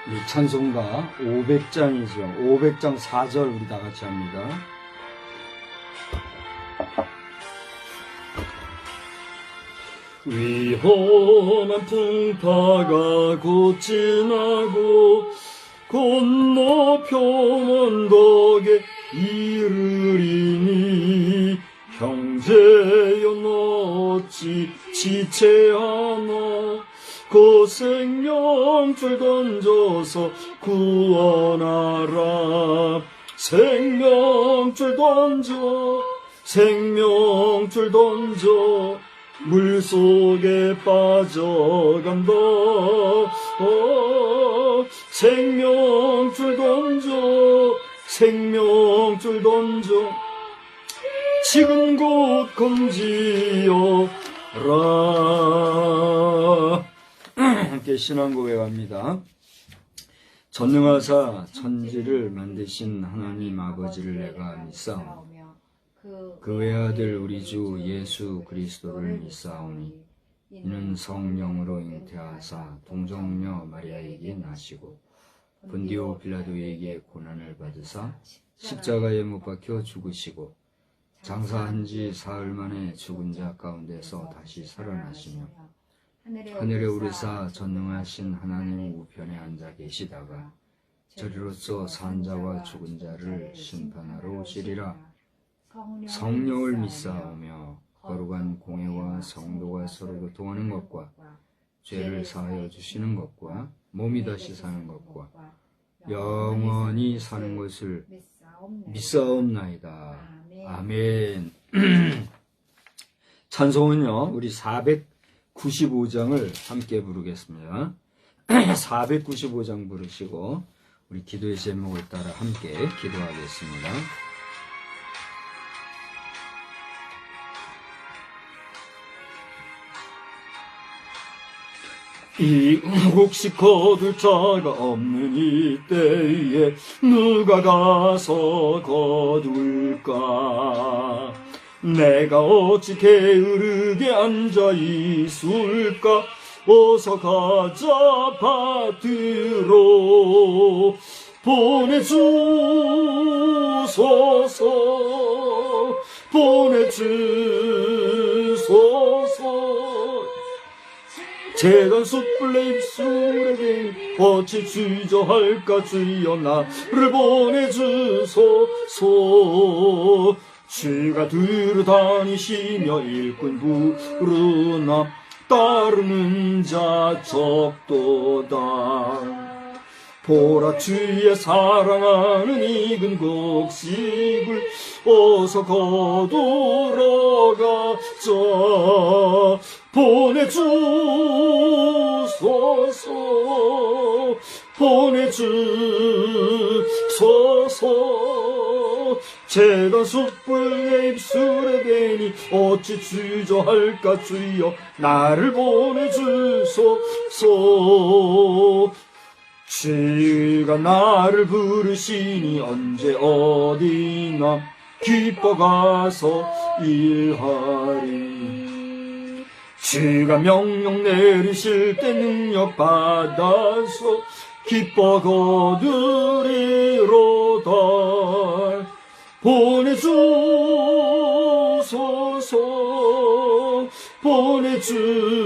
우리 찬송가 500장이죠. 500장 4절 우리 다 같이 합니다. 위험한 풍파가 곧 지나고 건너편 언덕에 이르리니 형제여 어찌 지체하나 그 생명줄 던져서 구원하라. 생명줄 던져 물속에 빠져간다. 생명줄 던져 지금 곧 건지어라. 함께 신앙고백합니다. 전능하사 천지를 만드신 하나님 아버지를 내가 믿사오니 그 외아들 우리 주 예수 그리스도를 믿사오니 이는 성령으로 잉태하사 동정녀 마리아에게 나시고 본디오 빌라도에게 고난을 받으사 십자가에 못 박혀 죽으시고 장사한 지 사흘 만에 죽은 자 가운데서 다시 살아나시며 하늘에 오르사 전능하신 하나님 우편에 앉아 계시다가 저리로서 산 자와 죽은 자를 심판하러 오시리라. 성령을 믿사오며 거룩한 공회와 성도가 서로 교통하는 것과 죄를 사하여 주시는 것과 몸이 다시 사는 것과 영원히 사는 것을 믿사옵나이다. 아멘. 찬송은요 우리 495장을 함께 부르겠습니다. 495장 부르시고 우리 기도의 제목을 따라 함께 기도하겠습니다. 이 혹시 거둘 자가 없는 이때에 누가 가서 거둘까? 내가 어찌 게으르게 앉아 있을까? 어서 가자 밭으로 보내주소서 재단 숯불내 입술에 대니 어찌 주저할까 주여 나를 보내주소서. 주가 들어 다니시며 일꾼 부르나 따르는 자 적도다. 보라 주의 사랑하는 익은 곡식을 어서 거두러가자. 보내주소서 보내주소서. 재단 숯불 내 입술에 대니 어찌 주저할까 주여 나를 보내주소서. 주가 나를 부르시니 언제 어디나 기뻐 가서 일하리. 주가 명령 내리실 때 능력 받아서 기뻐 거두리로다. 보내주소서 보내주소서.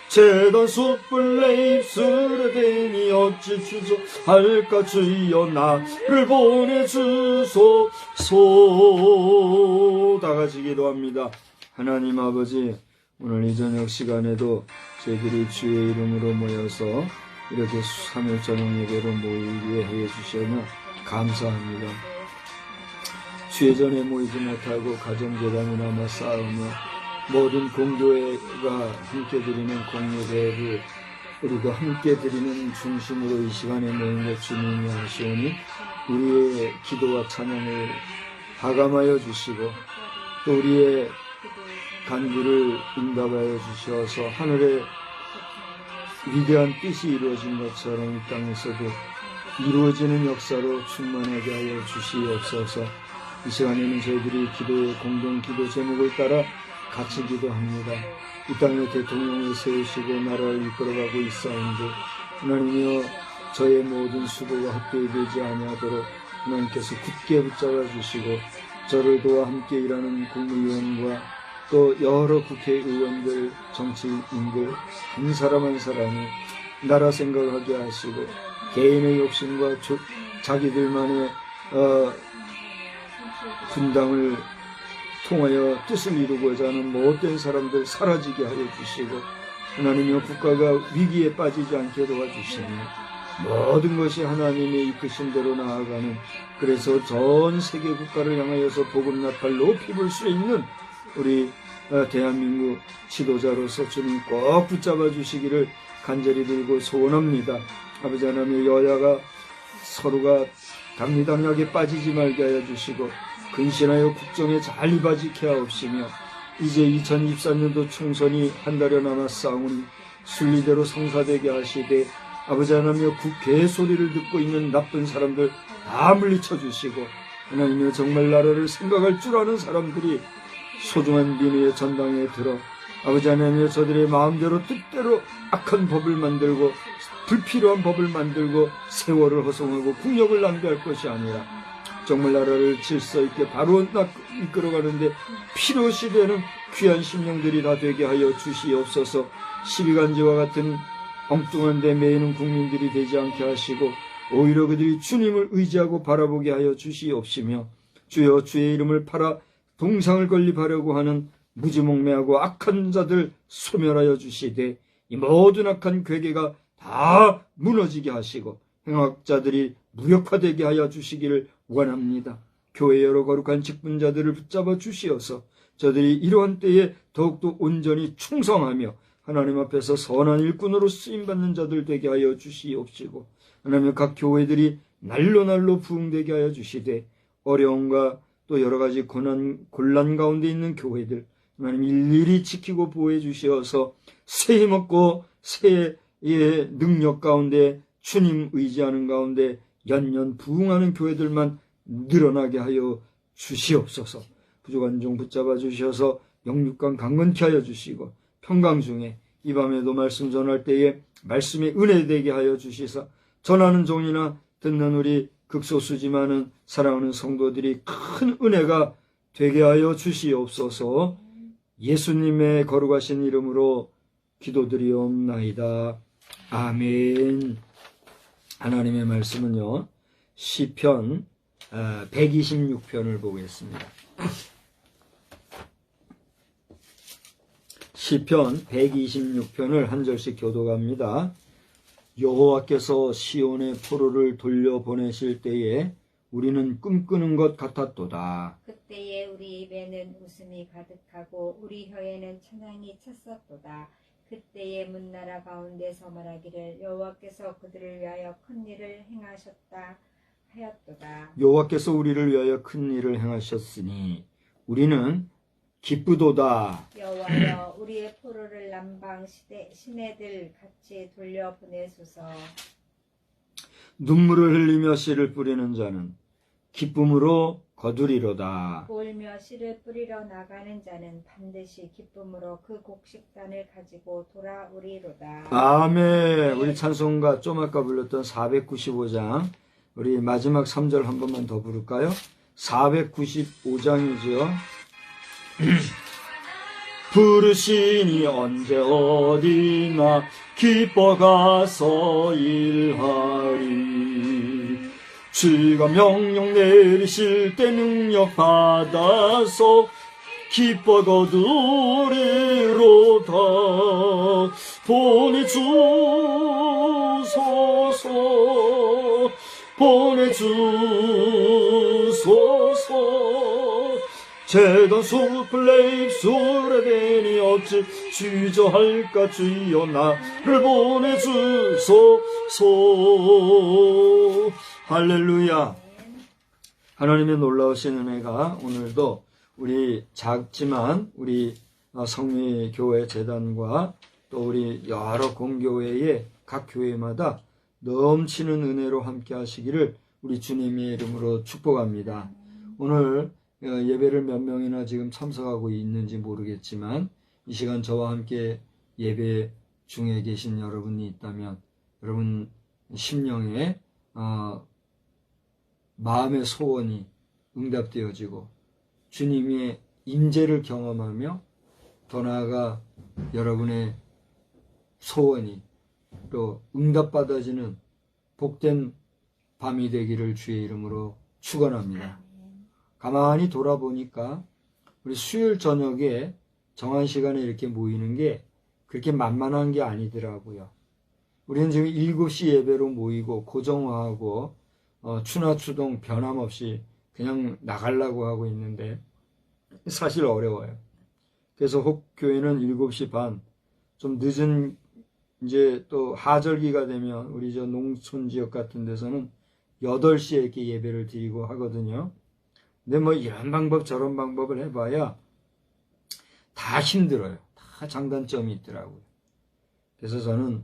재단 숯불 내 입술에 대니 어찌 주저할까 주여 나를 보내주소서. 다같이 기도합니다. 하나님 아버지, 오늘 이 저녁 시간에도 저희들이 주의 이름으로 모여서 이렇게 3일 저녁 예배로 모이게 해주시며 감사합니다. 주의 전에 모이지 못하고 가정재단이나마 싸우며 모든 공교회가 함께 드리는 공예배를 우리가 함께 드리는 중심으로 이 시간에 모인 것 주님이 하시오니 우리의 기도와 찬양을 하감하여 주시고 또 우리의 간구를 응답하여 주셔서 하늘의 위대한 뜻이 이루어진 것처럼 이 땅에서도 이루어지는 역사로 충만하게 하여 주시옵소서. 이 시간에는 저희들이 기도의 공동 기도 제목을 따라 같이 기도합니다. 이 땅에 대통령을 세우시고 나라를 이끌어가고 있사온데 하나님이여 저의 모든 수고가 헛되이 되지 아니하도록 하나님께서 굳게 붙잡아 주시고 저를 도와 함께 일하는 국무위원과 또 여러 국회의원들, 정치인들 한 사람 한 사람이 나라 생각하게 하시고 개인의 욕심과 자기들만의 분당을 통하여 뜻을 이루고자 하는 못된 사람들 사라지게 하여 주시고 하나님여 국가가 위기에 빠지지 않게 도와주시며 모든 것이 하나님의 이끄심대로 나아가는 그래서 전 세계 국가를 향하여서 복음 나팔 높이 불 수 있는 우리 대한민국 지도자로서 주님 꼭 붙잡아 주시기를 간절히 빌고 소원합니다. 아버지 하나님 여야가 서로가 당리당략에 빠지지 말게 하여 주시고 근신하여 국정에 잘 이바지케 하옵시며 이제 2024년도 총선이 한 달여 남았사오니 순리대로 성사되게 하시되 아버지 하나님여 국회 소리를 듣고 있는 나쁜 사람들 다 물리쳐 주시고 하나님여 정말 나라를 생각할 줄 아는 사람들이 소중한 민의의 전당에 들어 아버지 하나님여 저들의 마음대로 뜻대로 악한 법을 만들고 불필요한 법을 만들고 세월을 허송하고 국력을 낭비할 것이 아니라 정말 나라를 질서 있게 바로 이끌어가는데 필요시 되는 귀한 심령들이 다 되게 하여 주시옵소서. 시비간지와 같은 엉뚱한 데 매이는 국민들이 되지 않게 하시고 오히려 그들이 주님을 의지하고 바라보게 하여 주시옵시며 주여 주의 이름을 팔아 동상을 건립하려고 하는 무지몽매하고 악한 자들 소멸하여 주시되 이 모든 악한 괴계가 다 무너지게 하시고 행악자들이 무력화되게 하여 주시기를 원합니다. 교회 여러 거룩한 직분자들을 붙잡아 주시어서 저들이 이러한 때에 더욱더 온전히 충성하며 하나님 앞에서 선한 일꾼으로 쓰임받는 자들 되게 하여 주시옵시고 하나님 각 교회들이 날로 부흥되게 하여 주시되 어려움과 또 여러 가지 곤란 가운데 있는 교회들 하나님 일일이 지키고 보호해 주시어서 새 힘없고 새의 능력 가운데 주님 의지하는 가운데 연년 부흥하는 교회들만 늘어나게 하여 주시옵소서. 부족한 종 붙잡아 주셔서 영육간 강건케 하여 주시고 평강 중에 이 밤에도 말씀 전할 때에 말씀의 은혜 되게 하여 주시사 전하는 종이나 듣는 우리 극소수지만은 사랑하는 성도들이 큰 은혜가 되게 하여 주시옵소서. 예수님의 거룩하신 이름으로 기도드리옵나이다. 아멘. 하나님의 말씀은요, 시편 126편을 보겠습니다. 시편 126편을 한 절씩 교독합니다. 여호와께서 시온의 포로를 돌려보내실 때에 우리는 꿈꾸는 것 같았도다. 그때에 우리 입에는 웃음이 가득하고 우리 혀에는 찬양이 찼었도다. 그때에 문나라 가운데서 말하기를 여호와께서 그들을 위하여 큰 일을 행하셨다 하였도다. 여호와께서 우리를 위하여 큰 일을 행하셨으니 우리는 기쁘도다. 여호와여 우리의 포로를 남방 시내들 같이 돌려보내소서. 눈물을 흘리며 씨를 뿌리는 자는 기쁨으로 거두리로다. 울며 씨를 뿌리러 나가는 자는 반드시 기쁨으로 그 곡식단을 가지고 돌아오리로다. 아멘. 우리 찬송가 좀 아까 불렀던 495장 우리 마지막 3절 한 번만 더 부를까요? 495장이죠. 부르시니 언제 어디나 기뻐 가서 일하리. 주가 명령 내리실 때 능력 받아서 기뻐 거두리로다. 보내주소서. 재단 숲을 내 입술에 대니 어찌 주저할까. 주여 나를 보내주소서. 할렐루야. 하나님의 놀라우신 은혜가 오늘도 우리 작지만 우리 성미교회 재단과 또 우리 여러 공교회의 각 교회마다 넘치는 은혜로 함께 하시기를 우리 주님의 이름으로 축복합니다. 오늘 예배를 몇 명이나 지금 참석하고 있는지 모르겠지만 이 시간 저와 함께 예배 중에 계신 여러분이 있다면 여러분 심령에 마음의 소원이 응답되어지고 주님의 임재를 경험하며 더 나아가 여러분의 소원이 또 응답받아지는 복된 밤이 되기를 주의 이름으로 축원합니다. 가만히 돌아보니까 우리 수요일 저녁에 정한 시간에 이렇게 모이는 게 그렇게 만만한 게 아니더라고요. 우리는 지금 7시 예배로 모이고 고정화하고 추나추동 변함없이 그냥 나가려고 하고 있는데 사실 어려워요. 그래서 혹 교회는 7시 반, 좀 늦은 이제 또 하절기가 되면 우리 저 농촌 지역 같은 데서는 8시에 이렇게 예배를 드리고 하거든요. 근데 뭐 이런 방법 저런 방법을 해봐야 다 힘들어요. 다 장단점이 있더라고요. 그래서 저는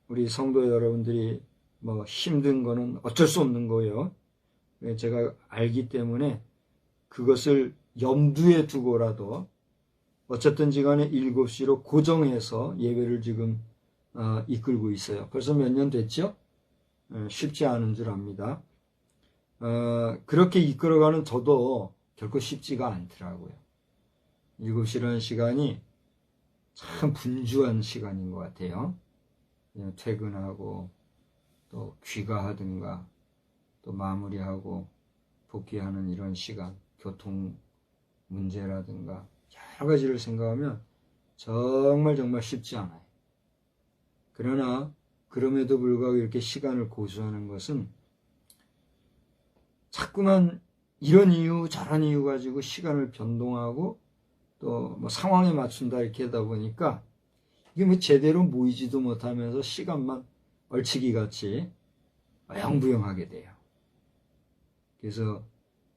우리 성도 여러분들이 뭐 힘든 거는 어쩔 수 없는 거예요. 제가 알기 때문에 그것을 염두에 두고라도 어쨌든지 간에 7시로 고정해서 예배를 지금 이끌고 있어요. 벌써 몇 년 됐죠? 쉽지 않은 줄 압니다. 그렇게 이끌어가는 저도 결코 쉽지가 않더라고요. 7시라는 시간이 참 분주한 시간인 것 같아요. 퇴근하고 또 귀가하든가 또 마무리하고 복귀하는 이런 시간, 교통 문제라든가 여러 가지를 생각하면 정말 쉽지 않아요. 그러나 그럼에도 불구하고 이렇게 시간을 고수하는 것은 자꾸만 이런 이유 저런 이유 가지고 시간을 변동하고 또 뭐 상황에 맞춘다 이렇게 하다 보니까 이게 뭐 제대로 모이지도 못하면서 시간만 얼치기 같이 어영부영하게 돼요. 그래서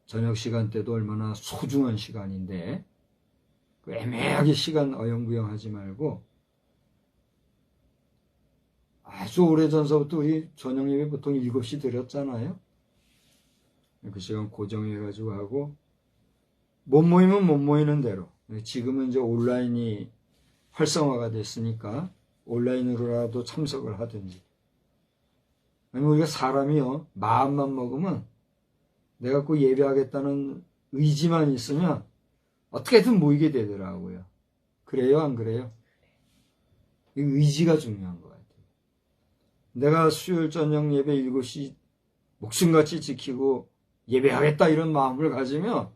저녁 시간 때도 얼마나 소중한 시간인데 그 애매하게 시간 어영부영하지 말고 아주 오래전서부터 우리 저녁 예배 보통 7시 드렸잖아요. 그 시간 고정해가지고 하고 못 모이면 못 모이는 대로, 지금은 이제 온라인이 활성화가 됐으니까 온라인으로라도 참석을 하든지, 아니면 우리가 사람이요 마음만 먹으면 내가 꼭 예배하겠다는 의지만 있으면 어떻게든 모이게 되더라고요. 그래요, 안 그래요? 이 의지가 중요한 것 같아요. 내가 수요일 저녁 예배 7시 목숨같이 지키고 예배하겠다 이런 마음을 가지면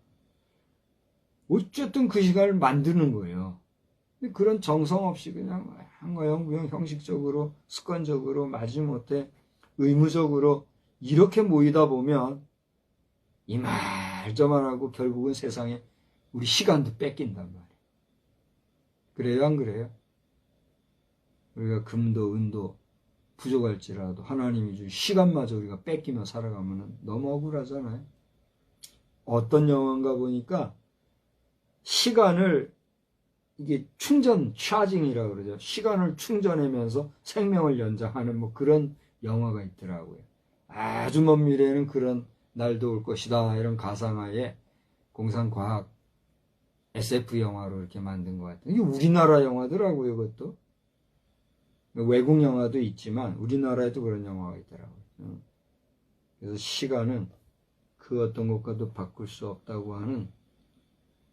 어쨌든 그 시간을 만드는 거예요. 그런 정성 없이 그냥 한 거예요. 그냥 형식적으로, 습관적으로, 마지못해 의무적으로 이렇게 모이다 보면 이 말 저말 하고 결국은 세상에 우리 시간도 뺏긴단 말이에요. 그래요, 안 그래요? 우리가 금도 은도 부족할지라도 하나님이 준 시간마저 우리가 뺏기며 살아가면 너무 억울하잖아요. 어떤 영화인가 보니까 시간을 이게 충전, 차징이라고 그러죠. 시간을 충전하면서 생명을 연장하는 뭐 그런 영화가 있더라고요. 아주 먼 미래에는 그런 날도 올 것이다. 이런 가상하에 공상과학 SF 영화로 이렇게 만든 것 같아요. 이게 우리나라 영화더라고요, 그것도. 외국 영화도 있지만 우리나라에도 그런 영화가 있더라고요. 그래서 시간은 그 어떤 것과도 바꿀 수 없다고 하는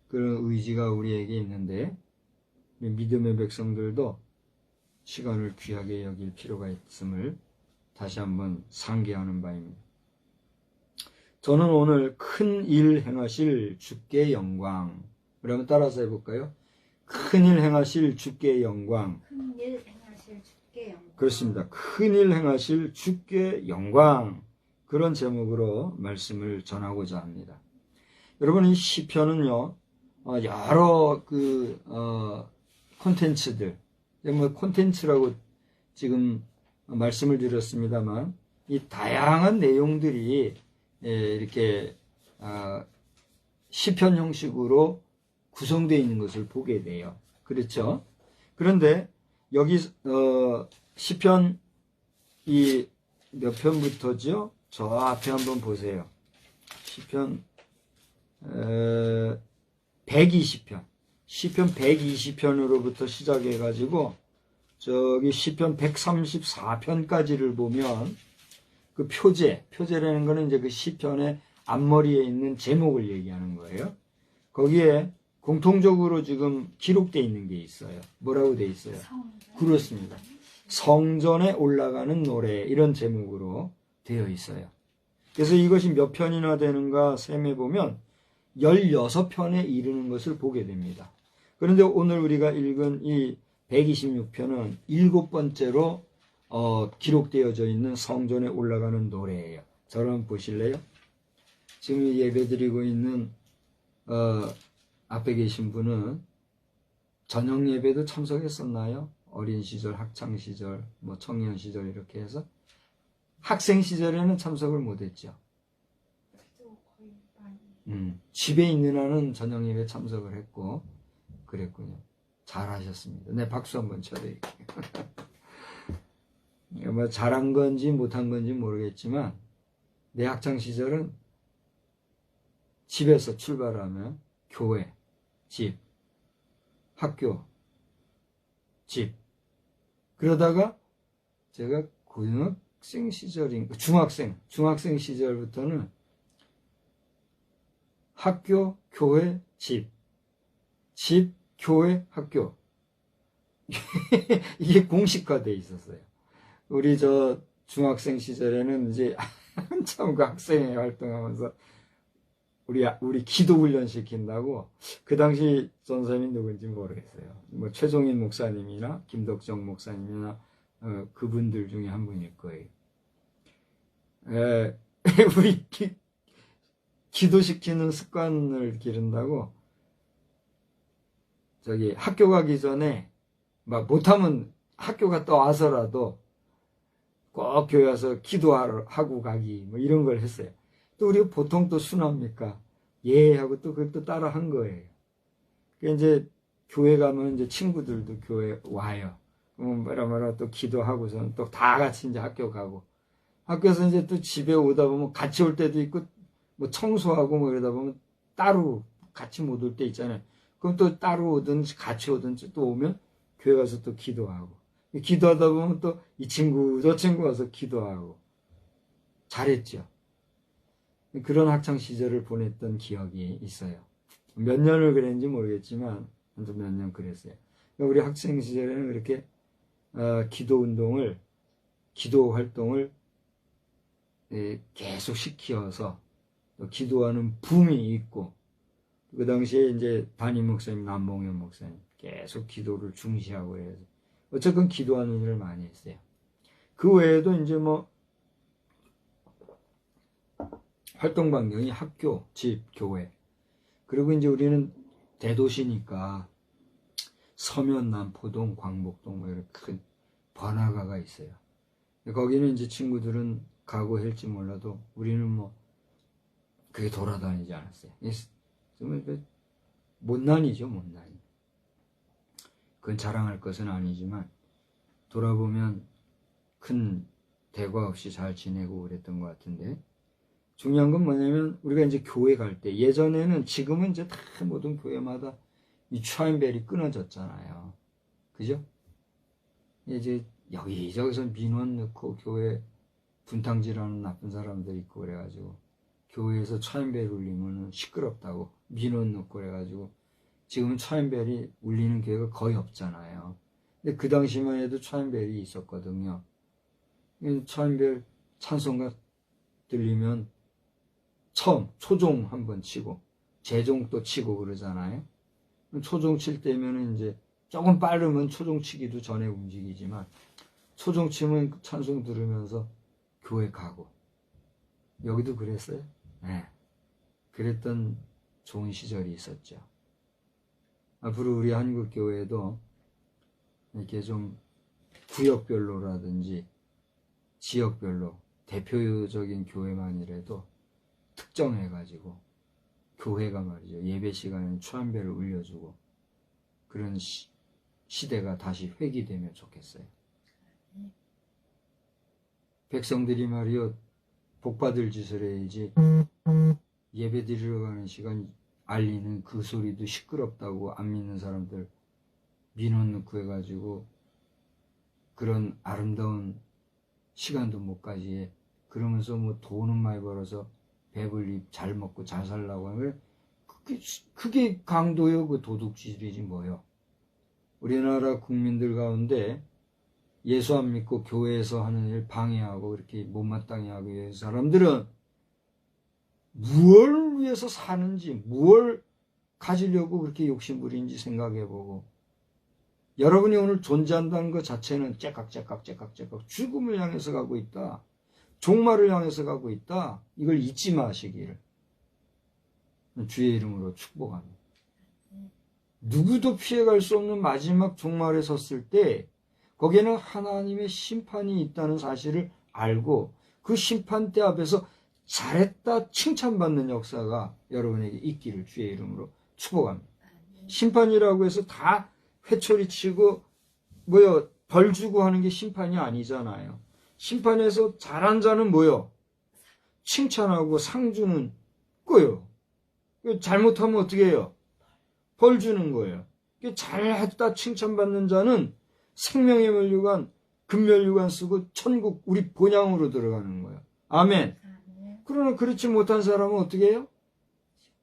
그런 의지가 우리에게 있는데 믿음의 백성들도 시간을 귀하게 여길 필요가 있음을 다시 한번 상기하는 바입니다. 저는 오늘 큰 일 행하실 주께 영광. 그러면 따라서 해볼까요? 큰 일 행하실 주께 영광. 큰 일 행하실 주께 영광. 그렇습니다. 큰 일 행하실 주께 영광. 그런 제목으로 말씀을 전하고자 합니다. 여러분, 이 시편은요, 여러 콘텐츠들, 뭐 콘텐츠라고 지금 말씀을 드렸습니다만, 이 다양한 내용들이 이렇게 시편 형식으로 구성되어 있는 것을 보게 돼요. 그렇죠? 그런데 여기 시편 이 몇 편부터죠? 저 앞에 한번 보세요. 시편 120편. 시편 120편으로부터 시작해가지고 저기 시편 134편까지를 보면 그 표제라는 거는 이제 그 시편의 앞머리에 있는 제목을 얘기하는 거예요. 거기에 공통적으로 지금 기록되어 있는 게 있어요. 뭐라고 되어 있어요? 그렇습니다. 성전에 올라가는 노래, 이런 제목으로 되어 있어요. 그래서 이것이 몇 편이나 되는가 셈해 보면 16편에 이르는 것을 보게 됩니다. 그런데 오늘 우리가 읽은 이 126편은 7번째로 기록되어져 있는 성전에 올라가는 노래예요. 저를 보실래요? 지금 예배드리고 있는 앞에 계신 분은 저녁 예배도 참석했었나요? 어린 시절, 학창 시절, 뭐 청년 시절 이렇게 해서 학생 시절에는 참석을 못했죠. 집에 있는 한은 저녁 예배 참석을 했고 그랬군요. 잘하셨습니다. 네, 박수 한번 쳐드릴게요. 뭐 잘한 건지 못한 건지 모르겠지만 내 학창 시절은 집에서 출발하면 교회, 집, 학교, 집. 그러다가 제가 고등학생 중학생 시절부터는 학교, 교회, 집, 교회, 학교. 이게 공식화되어 있었어요. 우리 저 중학생 시절에는 이제 한참 그 학생회 활동하면서 우리 기도 훈련 시킨다고 그 당시 전사님이 누군지 모르겠어요. 뭐 최종인 목사님이나 김덕정 목사님이나 그분들 중에 한 분일 거예요. 우리 기도시키는 습관을 기른다고 저기 학교 가기 전에 막 못하면 학교 갔다 와서라도 꼭 교회 와서 기도하고 가기 뭐 이런 걸 했어요. 또 우리가 보통 또 순합니까? 예 하고 또 그걸 또 따라 한 거예요. 이제 교회 가면 이제 친구들도 교회 와요. 뭐라 또 기도하고서는 또 다 같이 이제 학교 가고 학교에서 이제 또 집에 오다 보면 같이 올 때도 있고 뭐 청소하고 뭐 이러다 보면 따로 같이 못 올 때 있잖아요. 그럼 또 따로 오든 같이 오든 또 오면 교회 가서 또 기도하고 기도하다 보면 또 이 친구 저 친구 와서 기도하고 잘했죠. 그런 학창 시절을 보냈던 기억이 있어요. 몇 년을 그랬는지 모르겠지만 몇 년 그랬어요. 우리 학생 시절에는 그렇게 기도 활동을 계속 시켜서 기도하는 붐이 있고, 그 당시에 이제 담임 목사님, 남봉현 목사님 계속 기도를 중시하고 해서 어쨌건 기도하는 일을 많이 했어요. 그 외에도 이제 뭐 활동 반경이 학교, 집, 교회. 그리고 이제 우리는 대도시니까 서면, 남포동, 광복동 뭐 이렇게 큰 번화가가 있어요. 거기는 이제 친구들은 가고 할지 몰라도 우리는 뭐 그게 돌아다니지 않았어요. 정말 못난이죠, 못난이. 그건 자랑할 것은 아니지만 돌아보면 큰 대과 없이 잘 지내고 그랬던 것 같은데, 중요한 건 뭐냐면 우리가 이제 교회 갈 때, 예전에는, 지금은 이제 다 모든 교회마다 이 차인벨이 끊어졌잖아요. 그죠? 이제 여기저기서 민원 넣고 교회 분탕질하는 나쁜 사람들이 있고 그래가지고 교회에서 차인벨 울리면 시끄럽다고 민원 넣고 그래가지고 지금은 차인벨이 울리는 교회가 거의 없잖아요. 근데 그 당시만 해도 차인벨이 있었거든요. 차인벨 찬송가 들리면 처음 초종 한번 치고 재종 또 치고 그러잖아요. 초종 칠 때면은 이제 조금 빠르면 초종 치기도 전에 움직이지만 초종 치면 찬송 들으면서 교회 가고. 여기도 그랬어요? 네. 그랬던 좋은 시절이 있었죠. 앞으로 우리 한국교회도 이렇게 좀 구역별로라든지 지역별로 대표적인 교회만이라도 특정해가지고 교회가 말이죠, 예배 시간에 추한배를 울려주고 그런 시대가 다시 회귀되면 좋겠어요. 백성들이 말이요, 복받을 짓을 해야지 예배 드리러 가는 시간 알리는 그 소리도 시끄럽다고 안 믿는 사람들 민원 넣고 해가지고 그런 아름다운 시간도 못 가지 해. 그러면서 뭐 돈은 많이 벌어서 배불리 잘 먹고 잘 살라고 하면 그게 강도요, 그 도둑질이지 뭐요. 우리나라 국민들 가운데 예수 안 믿고 교회에서 하는 일 방해하고 이렇게 못마땅해 하고 있는 사람들은 무엇을 위해서 사는지, 무엇을 가지려고 그렇게 욕심부리는지 생각해보고, 여러분이 오늘 존재한다는 것 자체는 째깍째깍 죽음을 향해서 가고 있다, 종말을 향해서 가고 있다, 이걸 잊지 마시기를 주의 이름으로 축복합니다. 누구도 피해갈 수 없는 마지막 종말에 섰을 때 거기에는 하나님의 심판이 있다는 사실을 알고 그 심판대 앞에서 잘했다 칭찬받는 역사가 여러분에게 있기를 주의 이름으로 축복합니다. 심판이라고 해서 다 회초리치고 뭐요, 벌 주고 하는 게 심판이 아니잖아요. 심판에서 잘한 자는 뭐요? 칭찬하고 상 주는 거요. 잘못하면 어떻게 해요? 벌 주는 거예요. 잘했다 칭찬받는 자는 생명의 면류관, 금면류관 쓰고 천국 우리 본향으로 들어가는 거예요. 아멘. 그러나 그렇지 못한 사람은 어떻게 해요?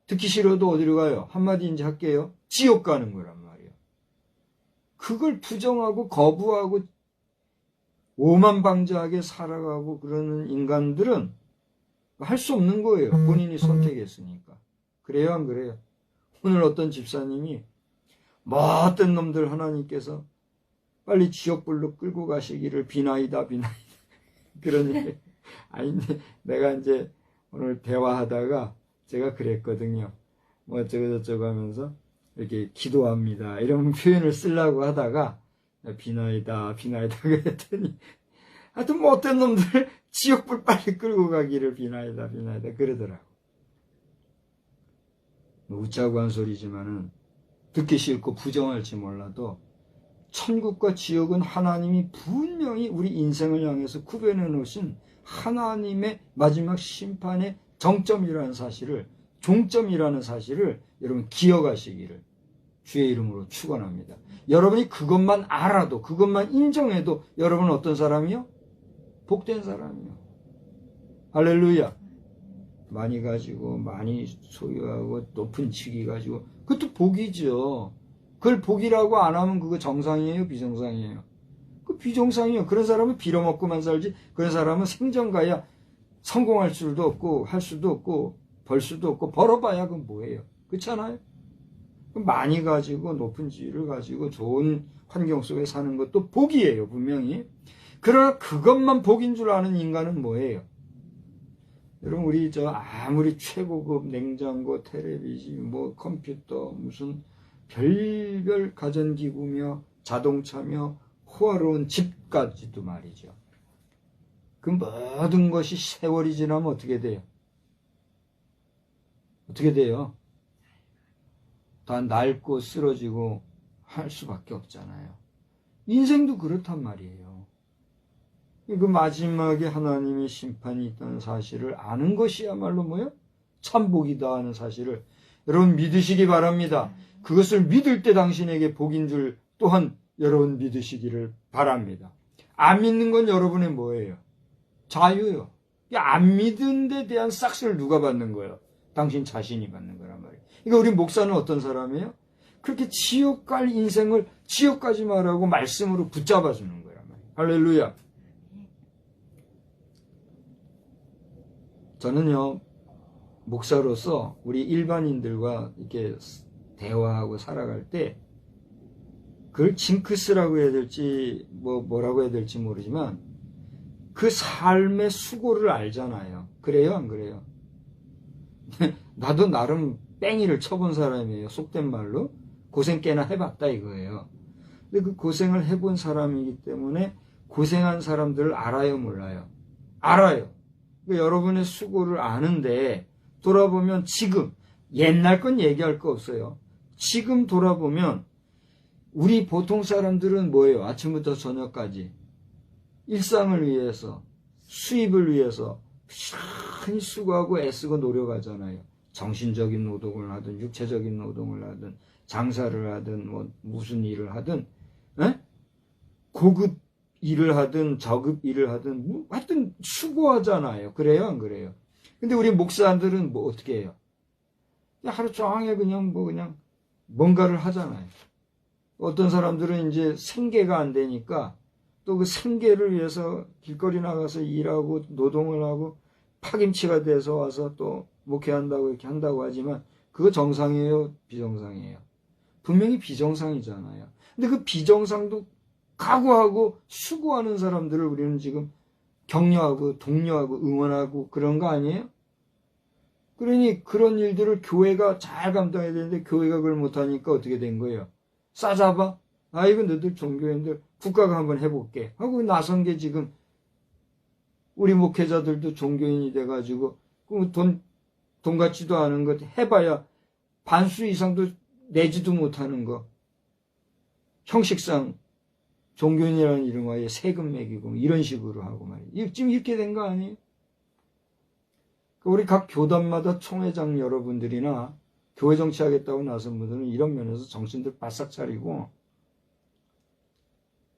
듣기 싫어도 어디로 가요? 한마디 이제 할게요. 지옥 가는 거란 말이에요. 그걸 부정하고 거부하고 오만방자하게 살아가고 그러는 인간들은 할 수 없는 거예요. 본인이 선택했으니까. 그래요, 안 그래요? 오늘 어떤 집사님이 못된 놈들 하나님께서 빨리 지옥불로 끌고 가시기를 비나이다. 그런 얘기. 아니, 내가 이제 오늘 대화하다가 제가 그랬거든요. 뭐 어쩌고저쩌고 하면서 이렇게 기도합니다, 이런 표현을 쓰려고 하다가 비나이다 그랬더니 하여튼 못된 놈들 지옥불 빨리 끌고 가기를 비나이다 그러더라고. 웃자고 한 소리지만은 듣기 싫고 부정할지 몰라도 천국과 지옥은 하나님이 분명히 우리 인생을 향해서 구별해 놓으신 하나님의 마지막 심판의 정점이라는 사실을, 종점이라는 사실을 여러분 기억하시기를 주의 이름으로 축원합니다. 여러분이 그것만 알아도, 그것만 인정해도 여러분은 어떤 사람이요? 복된 사람이요. 할렐루야. 많이 가지고 많이 소유하고 높은 직위 가지고 그것도 복이죠. 그걸 복이라고 안 하면 그거 정상이에요, 비정상이에요? 그 비정상이에요. 그런 사람은 빌어먹고만 살지, 그런 사람은 생전 가야 성공할 수도 없고 할 수도 없고 벌 수도 없고, 벌어봐야 그건 뭐예요? 그렇잖아요? 많이 가지고 높은 지위를 가지고 좋은 환경 속에 사는 것도 복이에요, 분명히. 그러나 그것만 복인 줄 아는 인간은 뭐예요? 여러분, 우리 아무리 최고급 냉장고, 텔레비전, 뭐 컴퓨터, 무슨 별별 가전기구며 자동차며 호화로운 집까지도 말이죠. 그 모든 것이 세월이 지나면 어떻게 돼요? 어떻게 돼요? 다 낡고 쓰러지고 할 수밖에 없잖아요. 인생도 그렇단 말이에요. 그 마지막에 하나님의 심판이 있다는 사실을 아는 것이야말로 뭐예요? 참복이다 하는 사실을 여러분 믿으시기 바랍니다. 그것을 믿을 때 당신에게 복인 줄 또한 여러분 믿으시기를 바랍니다. 안 믿는 건 여러분의 뭐예요? 자유요. 안 믿은 데 대한 싹스를 누가 받는 거예요? 당신 자신이 받는 거란 말이에요. 그러니까 우리 목사는 어떤 사람이에요? 그렇게 지옥 갈 인생을 지옥 가지 말라고 말씀으로 붙잡아 주는 거란 말이에요. 할렐루야. 저는요, 목사로서 우리 일반인들과 이렇게 대화하고 살아갈 때 그걸 징크스라고 해야 될지 뭐라고 해야 될지 모르지만 그 삶의 수고를 알잖아요. 그래요, 안 그래요? 나도 나름 뺑이를 쳐본 사람이에요. 속된 말로. 고생 꽤나 해봤다 이거예요. 근데 그 고생을 해본 사람이기 때문에 고생한 사람들을 알아요, 몰라요? 알아요. 그러니까 여러분의 수고를 아는데 돌아보면 지금, 옛날 건 얘기할 거 없어요. 지금 돌아보면 우리 보통 사람들은 뭐예요? 아침부터 저녁까지 일상을 위해서, 수입을 위해서 많이 수고하고 애쓰고 노력하잖아요. 정신적인 노동을 하든 육체적인 노동을 하든 장사를 하든 뭐 무슨 일을 하든, 에? 고급 일을 하든 저급 일을 하든 뭐 하여튼 수고하잖아요. 그래요, 안 그래요? 근데 우리 목사들은 뭐 어떻게 해요? 하루 종일 그냥 뭔가를 하잖아요. 어떤 사람들은 이제 생계가 안 되니까 또 그 생계를 위해서 길거리 나가서 일하고 노동을 하고 파김치가 돼서 와서 또 목회한다고 이렇게 한다고 하지만 그거 정상이에요, 비정상이에요? 분명히 비정상이잖아요. 근데 그 비정상도 각오하고 수고하는 사람들을 우리는 지금 격려하고 독려하고 응원하고 그런 거 아니에요? 그러니 그런 일들을 교회가 잘 감당해야 되는데 교회가 그걸 못하니까 어떻게 된 거예요? 싸잡아? 아이고 너들 종교인들 국가가 한번 해볼게 하고 나선 게 지금 우리 목회자들도 종교인이 돼가지고 돈 같지도 않은 것 해봐야 반수 이상도 내지도 못하는 거 형식상 종교인이라는 이름하에 세금 매기고 이런 식으로 하고 말이에요. 지금 이렇게 된 거 아니에요? 우리 각 교단마다 총회장 여러분들이나 교회 정치하겠다고 나선 분들은 이런 면에서 정신들 바싹 차리고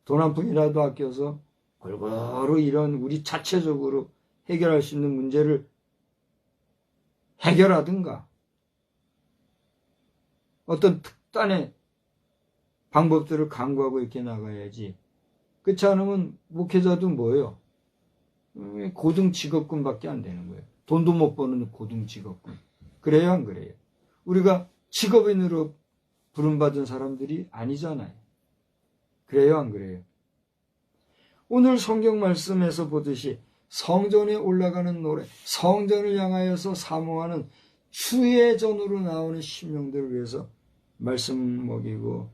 돈 한 푼이라도 아껴서 골고루 이런 우리 자체적으로 해결할 수 있는 문제를 해결하든가 어떤 특단의 방법들을 강구하고 이렇게 나가야지. 그렇지 않으면 목회자도 뭐예요? 고등 직업군밖에 안 되는 거예요. 돈도 못 버는 고등 직업군. 그래요, 안 그래요? 우리가 직업인으로 부름받은 사람들이 아니잖아요. 그래요, 안 그래요? 오늘 성경 말씀에서 보듯이 성전에 올라가는 노래, 성전을 향하여서 사모하는 주의 전으로 나오는 심령들을 위해서 말씀 먹이고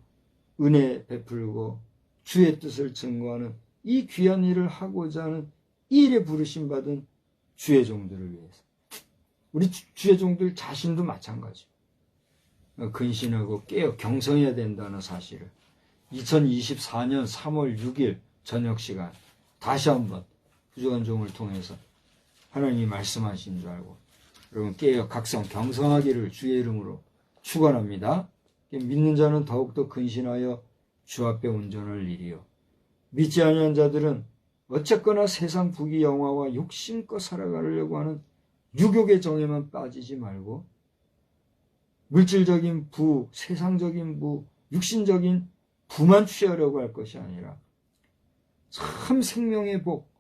은혜 베풀고 주의 뜻을 증거하는 이 귀한 일을 하고자 하는 이 일에 부르심 받은 주의 종들을 위해서 우리 주의 종들 자신도 마찬가지 근신하고 깨어 경성해야 된다는 사실을 2024년 3월 6일 저녁 시간 다시 한번 부족한 종을 통해서 하나님이 말씀하신 줄 알고 여러분 깨어 각성 경성하기를 주의 이름으로 축원합니다. 믿는 자는 더욱더 근신하여 주 앞에 온전할 일이요 믿지 아니한 자들은 어쨌거나 세상 부귀 영화와 욕심껏 살아가려고 하는 유욕의 정에만 빠지지 말고 물질적인 부, 세상적인 부, 육신적인 부만 취하려고 할 것이 아니라 참 생명의 복,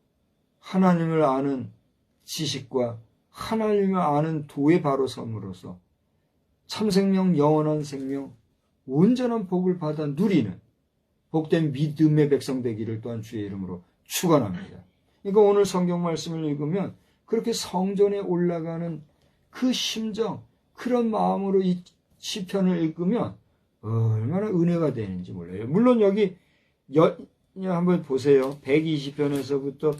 하나님을 아는 지식과 하나님을 아는 도에 바로 섬으로써 참 생명, 영원한 생명, 온전한 복을 받아 누리는 복된 믿음의 백성 되기를 또한 주의 이름으로 축원합니다. 그러니까 오늘 성경 말씀을 읽으면 그렇게 성전에 올라가는 그 심정, 그런 마음으로 이 시편을 읽으면 얼마나 은혜가 되는지 몰라요. 물론 여기 한번 보세요. 120편에서부터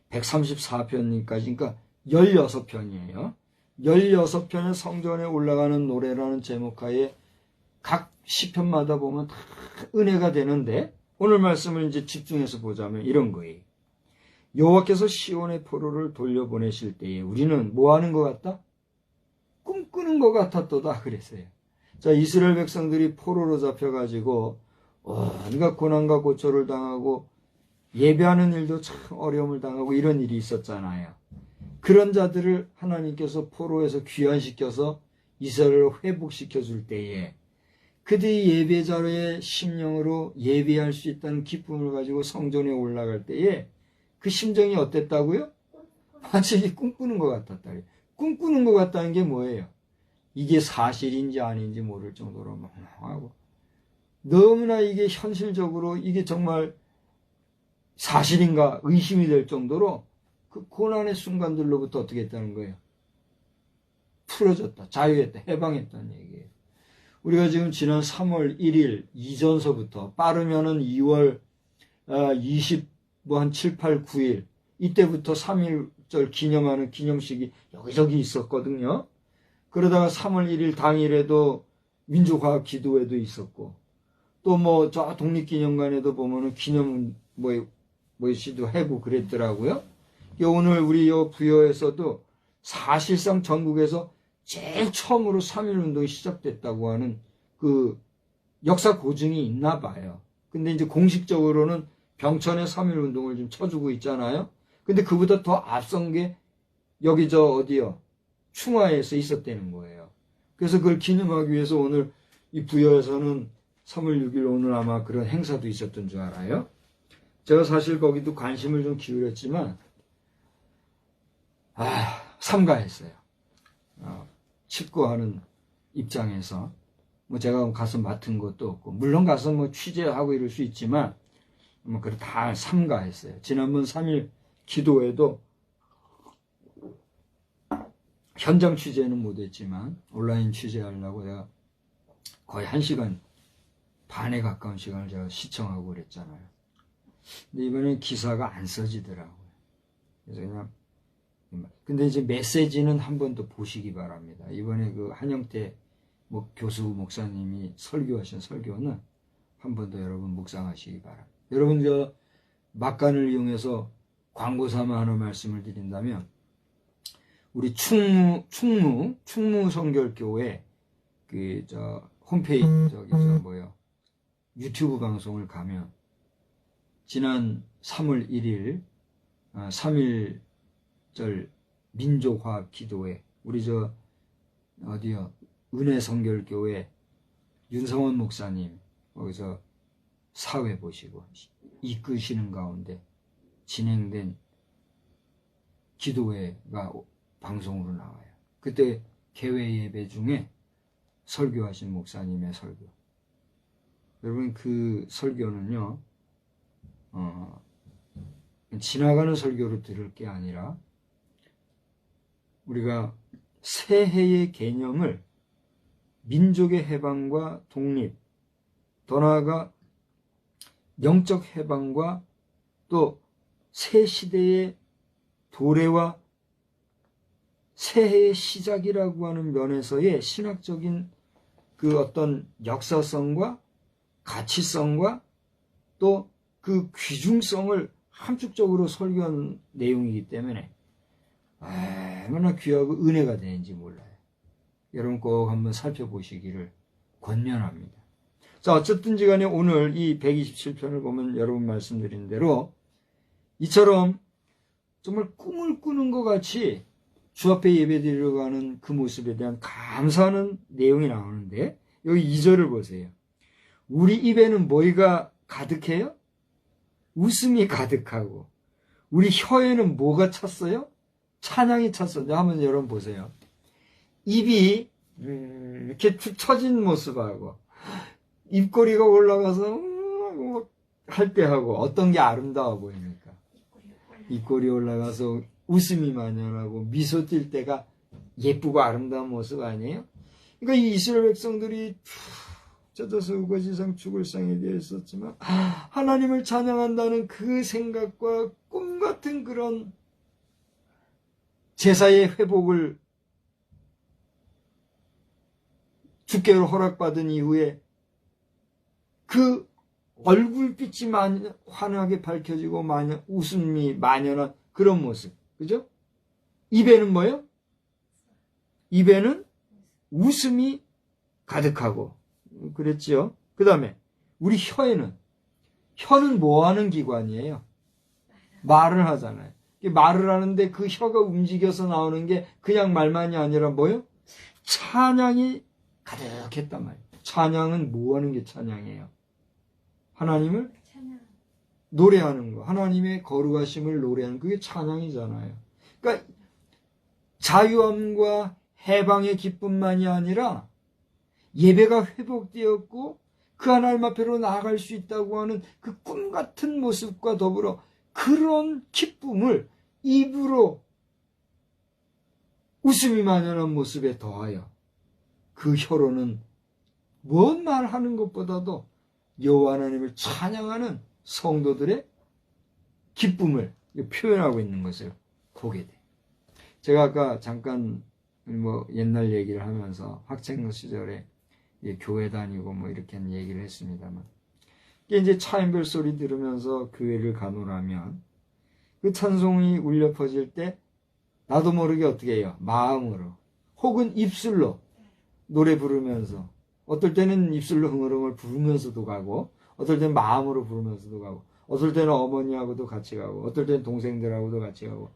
134편까지, 그러니까 16편이에요. 16편의 성전에 올라가는 노래라는 제목하에 각 시편마다 보면 다 은혜가 되는데, 오늘 말씀을 이제 집중해서 보자면 이런 거예요. 여호와께서 시온의 포로를 돌려보내실 때에 우리는 뭐 하는 것 같다? 꿈꾸는 것 같았도다 그랬어요. 자, 이스라엘 백성들이 포로로 잡혀가지고 온갖 고난과 고초를 당하고 예배하는 일도 참 어려움을 당하고 이런 일이 있었잖아요. 그런 자들을 하나님께서 포로에서 귀환시켜서 이스라엘을 회복시켜 줄 때에 그들이 예배자로의 심령으로 예배할 수 있다는 기쁨을 가지고 성전에 올라갈 때에 그 심정이 어땠다고요? 마치 꿈꾸는 것 같았다. 꿈꾸는 것 같다는 게 뭐예요? 이게 사실인지 아닌지 모를 정도로 멍하고 너무나 이게 현실적으로 이게 정말 사실인가 의심이 될 정도로 그 고난의 순간들로부터 어떻게 했다는 거예요? 풀어졌다, 자유했다, 해방했다는 얘기예요. 우리가 지금 지난 3월 1일 이전서부터 빠르면은 2월 7, 8, 9일 이때부터 3.1절 기념하는 기념식이 여기저기 있었거든요. 그러다가 3월 1일 당일에도 민족화합 기도회도 있었고 또 뭐 저 독립기념관에도 보면은 기념 시도 하고 그랬더라고요. 오늘 우리 요 부여에서도 사실상 전국에서 제일 처음으로 3.1 운동이 시작됐다고 하는 그 역사 고증이 있나 봐요. 근데 이제 공식적으로는 병천에 3.1 운동을 좀 쳐주고 있잖아요. 근데 그보다 더 앞선 게 여기 어디요? 충화에서 있었다는 거예요. 그래서 그걸 기념하기 위해서 오늘 이 부여에서는 3월 6일 오늘 아마 그런 행사도 있었던 줄 알아요. 제가 사실 거기도 관심을 좀 기울였지만 삼가했어요. 칩거하는 입장에서 뭐 제가 가서 맡은 것도 없고 물론 가서 뭐 취재하고 이럴 수 있지만 뭐 그걸 다 삼가했어요. 지난번 3일 기도회도 현장 취재는 못했지만 온라인 취재하려고 제가 거의 1시간 반에 가까운 시간을 제가 시청하고 그랬잖아요. 근데 이번에 기사가 안 써지더라고요. 그래서 그냥 근데 이제 메시지는 한 번 더 보시기 바랍니다. 이번에 그 한영태 교수 목사님이 설교하신 설교는 한 번 더 여러분 묵상하시기 바랍니다. 여러분 막간을 이용해서 광고 삼아 하나 말씀을 드린다면 우리 충무 성결교회 홈페이지 유튜브 방송을 가면 지난 3월 1일 3.1절 민족화합 기도회 우리 은혜성결교회 윤성원 목사님 거기서 사회 보시고 이끄시는 가운데 진행된 기도회가 방송으로 나와요. 그때 개회 예배 중에 설교하신 목사님의 설교. 여러분 그 설교는요 지나가는 설교로 들을 게 아니라 우리가 새해의 개념을 민족의 해방과 독립, 더 나아가 영적 해방과 또 새 시대의 도래와 새해의 시작이라고 하는 면에서의 신학적인 그 어떤 역사성과 가치성과 또 그 귀중성을 함축적으로 설교한 내용이기 때문에 얼마나 귀하고 은혜가 되는지 몰라요. 여러분 꼭 한번 살펴보시기를 권면합니다. 자, 어쨌든지 간에 오늘 이 127편을 보면 여러분 말씀드린 대로 이처럼 정말 꿈을 꾸는 것 같이 주 앞에 예배드리러 가는 그 모습에 대한 감사하는 내용이 나오는데 여기 2절을 보세요. 우리 입에는 뭐가 가득해요? 웃음이 가득하고 우리 혀에는 뭐가 찼어요? 찬양이 찼어요. 한번 여러분 보세요. 입이 이렇게 축 처진 모습하고 입꼬리가 올라가서 할 때 하고 어떤 게 아름다워 보입니까? 입꼬리 올라가서 웃음이 만연하고 미소 띌 때가 예쁘고 아름다운 모습 아니에요? 그러니까 이 이스라엘 백성들이 젖어서 우거지상 죽을 상에 되어 있었지만 하나님을 찬양한다는 그 생각과 꿈 같은 그런 제사의 회복을 주께로 허락받은 이후에 그 얼굴빛이 환하게 밝혀지고 웃음이 만연한 그런 모습. 그죠? 입에는 뭐요? 입에는 웃음이 가득하고 그랬지요. 그 다음에 우리 혀는 뭐 하는 기관이에요? 말을 하잖아요. 말을 하는데 그 혀가 움직여서 나오는 게 그냥 말만이 아니라 뭐요? 찬양이 가득했단 말이에요. 찬양은 뭐 하는 게 찬양이에요? 하나님을 노래하는 거. 하나님의 거룩하심을 노래하는 그게 찬양이잖아요. 그러니까 자유함과 해방의 기쁨만이 아니라 예배가 회복되었고 그 하나님 앞으로 나아갈 수 있다고 하는 그 꿈 같은 모습과 더불어 그런 기쁨을 입으로 웃음이 만연한 모습에 더하여 그 혀로는 뭔 말하는 것보다도 여호와 하나님을 찬양하는 성도들의 기쁨을 표현하고 있는 것을 보게 돼. 제가 아까 잠깐 옛날 얘기를 하면서 학창 시절에 교회 다니고 이렇게 얘기를 했습니다만, 이제 차인별 소리 들으면서 교회를 가노라면 그 찬송이 울려 퍼질 때 나도 모르게 어떻게 해요? 마음으로 혹은 입술로 노래 부르면서, 어떨 때는 입술로 흥얼흥얼 부르면서도 가고, 어떨 때는 마음으로 부르면서도 가고, 어떨 때는 어머니하고도 같이 가고, 어떨 때는 동생들하고도 같이 가고,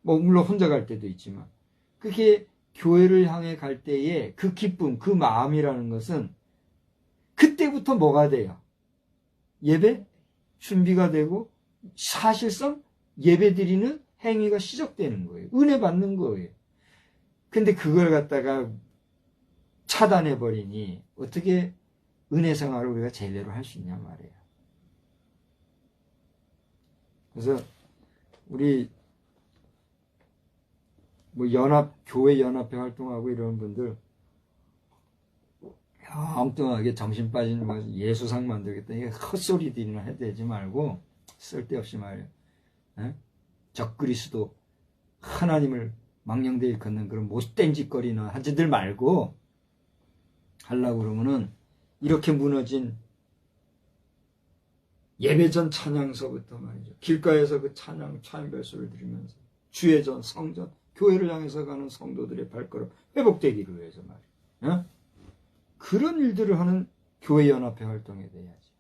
물론 혼자 갈 때도 있지만, 그렇게 교회를 향해 갈 때에 그 기쁨, 그 마음이라는 것은 그때부터 뭐가 돼요? 예배? 준비가 되고 사실상 예배 드리는 행위가 시작되는 거예요. 은혜 받는 거예요. 근데 그걸 갖다가 차단해버리니 어떻게 은혜 생활을 우리가 제대로 할 수 있냐 말이에요. 그래서 우리 교회 연합회 활동하고 이런 분들 엉뚱하게 정신 빠진 예수상 만들겠다. 이게 헛소리들이나 해대지 말고 쓸데없이 말이에요. 적그리스도 하나님을 망령되이 일컫는 그런 못된 짓거리나 하지들 말고 하려고 그러면은 이렇게 무너진 예배전 찬양서부터 말이죠. 길가에서 그 차인별 소리를 들으면서 주회전, 성전, 교회를 향해서 가는 성도들의 발걸음 회복되기를 위해서 말이에요. 그런 일들을 하는 교회 연합회 활동에 대해야지.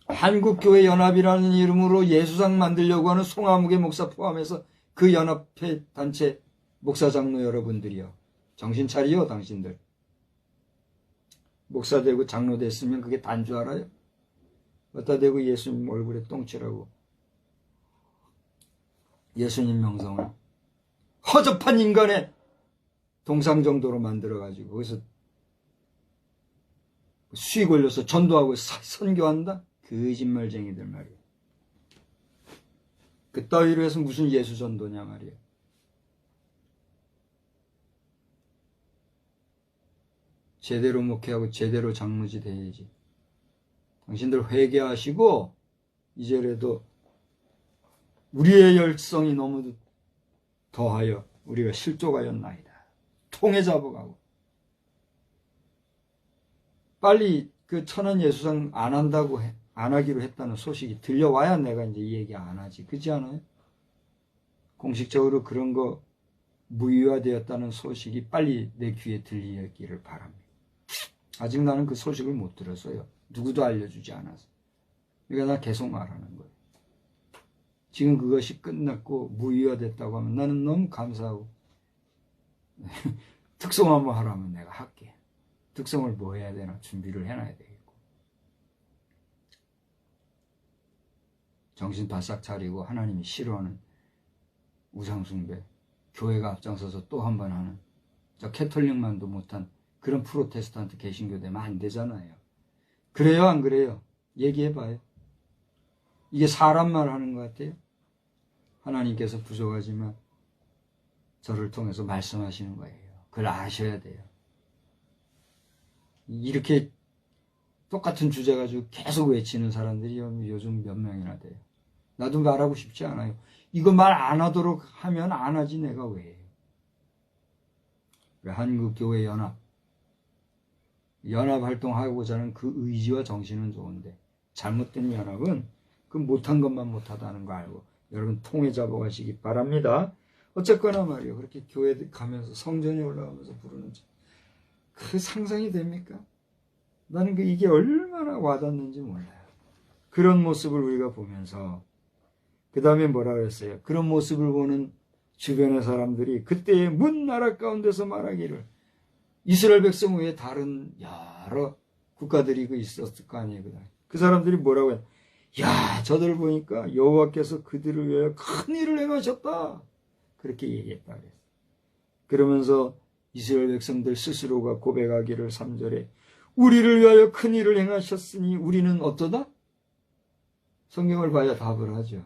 한국교회 연합이라는 이름으로 예수상 만들려고 하는 송아무개 목사 포함해서 그 연합회 단체 목사 장로 여러분들이요. 정신 차리요, 당신들. 목사 되고 장로 됐으면 그게 단 줄 알아요? 어디다 대고 예수님 얼굴에 똥칠하고 예수님 명성을 허접한 인간의 동상 정도로 만들어가지고 거기서 수익 올려서 전도하고 선교한다? 거짓말쟁이들 말이에요. 그 따위로 해서 무슨 예수 전도냐 말이에요. 제대로 목회하고 제대로 장로지 돼야지. 당신들 회개하시고 이제라도 우리의 열성이 너무 더하여 우리가 실족하였나이다. 통해 잡아가고 빨리 그 천안 예수상 안 한다고 안 하기로 했다는 소식이 들려와야 내가 이제 이 얘기 안 하지. 그렇지 않아요? 공식적으로 그런 거 무효화되었다는 소식이 빨리 내 귀에 들리기를 바랍니다. 아직 나는 그 소식을 못 들었어요. 누구도 알려주지 않아서. 그러니까 나 계속 말하는 거예요. 지금 그것이 끝났고 무효화됐다고 하면 나는 너무 감사하고 특송 한번 하라면 내가 할게. 특송을 뭐 해야 되나 준비를 해놔야 되겠고. 정신 바싹 차리고 하나님이 싫어하는 우상숭배, 교회가 앞장서서 또 한 번 하는, 저 캐톨릭만도 못한 그런 프로테스탄트 개신교 되면 안 되잖아요. 그래요, 안 그래요? 얘기해봐요. 이게 사람 말 하는 것 같아요? 하나님께서 부족하지만 저를 통해서 말씀하시는 거예요. 그걸 아셔야 돼요. 이렇게 똑같은 주제 가지고 계속 외치는 사람들이 요즘 몇 명이나 돼요. 나도 말하고 싶지 않아요. 이거 말 안 하도록 하면 안 하지 내가 왜 해요. 한국교회 연합활동하고자 하는 그 의지와 정신은 좋은데 잘못된 연합은 그 못한 것만 못하다는 거 알고 여러분 통해 잡아가시기 바랍니다. 어쨌거나 말이에요. 그렇게 교회 가면서 성전에 올라가면서 부르는 그 상상이 됩니까? 나는 이게 얼마나 와닿는지 몰라요. 그런 모습을 우리가 보면서 그 다음에 뭐라 그랬어요? 그런 모습을 보는 주변의 사람들이 그때의 문 나라 가운데서 말하기를 이스라엘 백성 외에 다른 여러 국가들이 있었을 거 아니에요. 그 사람들이 뭐라고 해요? 야, 저들을 보니까 여호와께서 그들을 위하여 큰 일을 행하셨다. 그렇게 얘기했다 그랬어요. 그러면서 이스라엘 백성들 스스로가 고백하기를 3절에 우리를 위하여 큰 일을 행하셨으니 우리는 어떠다? 성경을 봐야 답을 하죠.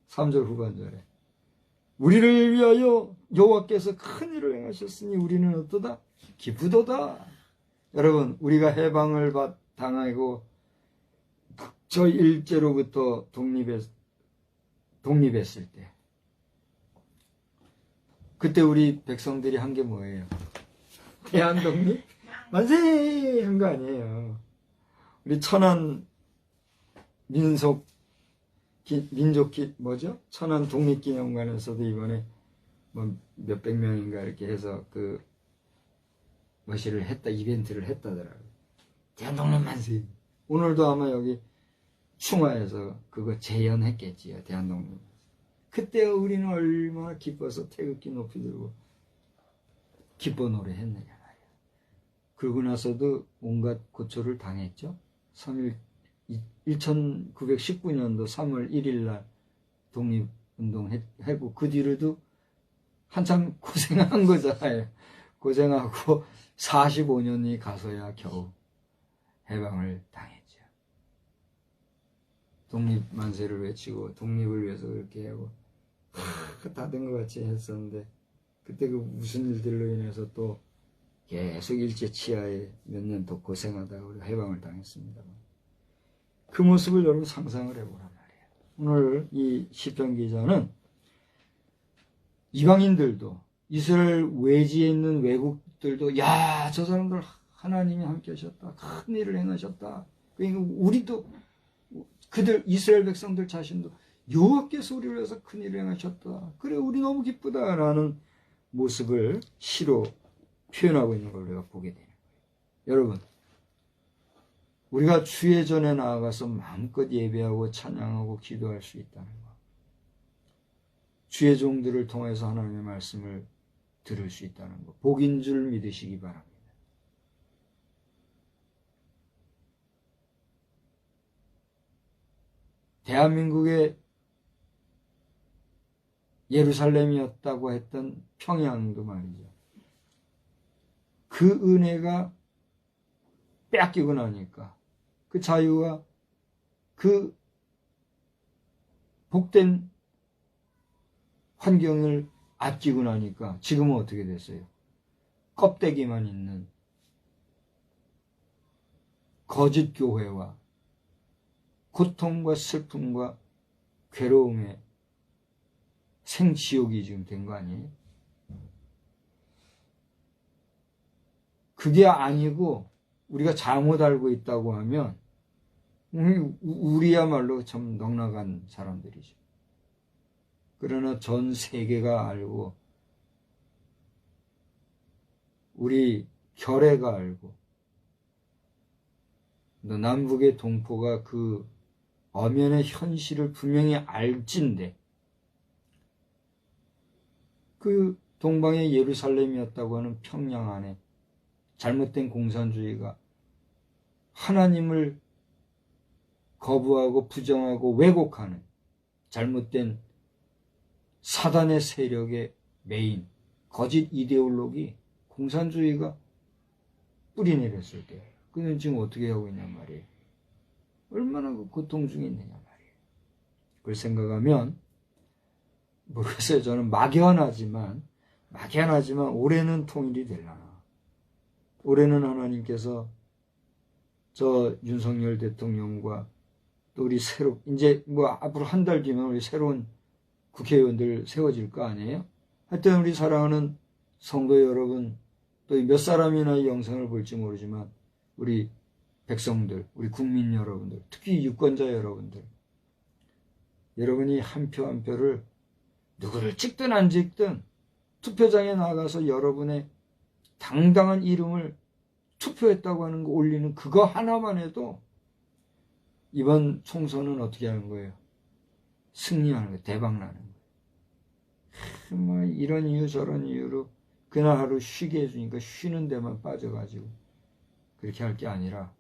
3절 후반절에 우리를 위하여 여호와께서 큰 일을 행하셨으니 우리는 어떠다? 기쁘도다. 여러분, 우리가 해방을 당하고 저 일제로부터 독립했을 때 그때 우리 백성들이 한 게 뭐예요? 대한독립? 만세! 한 거 아니에요. 우리 천안 뭐죠? 천안 독립기념관에서도 이번에 뭐 몇백 명인가 이렇게 해서 뭐시를 했다, 이벤트를 했다더라고요. 대한독립 만세! 오늘도 아마 여기 충화에서 그거 재연했겠지요, 대한독립. 그때 우리는 얼마나 기뻐서 태극기 높이 들고 기뻐 노래했느냐 말이야. 그러고 나서도 온갖 고초를 당했죠. 1919년도 3월 1일 날 독립운동 했고 그 뒤로도 한참 고생한 거잖아요. 고생하고 45년이 가서야 겨우 해방을 당했죠. 독립만세를 외치고 독립을 위해서 그렇게 하고 다 된 것 같이 했었는데 그때 무슨 일들로 인해서 또 계속 일제 치하에 몇 년 더 고생하다가 우리가 해방을 당했습니다. 그 모습을 여러분 상상을 해보란 말이에요. 오늘 이 시편 기자는 이방인들도 이스라엘 외지에 있는 외국들도 야, 저 사람들 하나님이 함께 하셨다. 큰 일을 행하셨다. 그러니까 우리도 그들 이스라엘 백성들 자신도 여호와께서 우리를 위해서 큰 일을 행하셨다. 그래 우리 너무 기쁘다라는 모습을 시로 표현하고 있는 걸 우리가 보게 되는 거예요. 여러분, 우리가 주의 전에 나아가서 마음껏 예배하고 찬양하고 기도할 수 있다는 것, 주의 종들을 통해서 하나님의 말씀을 들을 수 있다는 것, 복인 줄 믿으시기 바랍니다. 대한민국의 예루살렘이었다고 했던 평양도 말이죠. 그 은혜가 뺏기고 나니까 그 자유와 그 복된 환경을 아끼고 나니까 지금은 어떻게 됐어요? 껍데기만 있는 거짓 교회와 고통과 슬픔과 괴로움의 생지옥이 지금 된 거 아니에요? 그게 아니고 우리가 잘못 알고 있다고 하면 우리야말로 참 넉넉한 사람들이죠. 그러나 전 세계가 알고 우리 결례가 알고 남북의 동포가 그 엄연의 현실을 분명히 알진데 그 동방의 예루살렘이었다고 하는 평양 안에 잘못된 공산주의가 하나님을 거부하고 부정하고 왜곡하는 잘못된 사단의 세력의 메인 거짓 이데올로기 공산주의가 뿌리내렸을 때 그는 지금 어떻게 하고 있냔 말이에요. 얼마나 고통 중에 있느냐 말이에요. 그걸 생각하면 모르겠어요. 저는 막연하지만 올해는 통일이 되려나. 올해는 하나님께서 저 윤석열 대통령과 또 우리 이제 뭐 앞으로 한 달 뒤면 우리 새로운 국회의원들 세워질 거 아니에요? 하여튼 우리 사랑하는 성도 여러분, 또 몇 사람이나 이 영상을 볼지 모르지만 우리 백성들, 우리 국민 여러분들, 특히 유권자 여러분들, 여러분이 한 표 한 표를 누구를 찍든 안 찍든 투표장에 나가서 여러분의 당당한 이름을 투표했다고 하는 거 올리는 그거 하나만 해도 이번 총선은 어떻게 하는 거예요? 승리하는 거예요. 대박 나는 거예요. 뭐 이런 이유 저런 이유로 그날 하루 쉬게 해주니까 쉬는 데만 빠져가지고 그렇게 할 게 아니라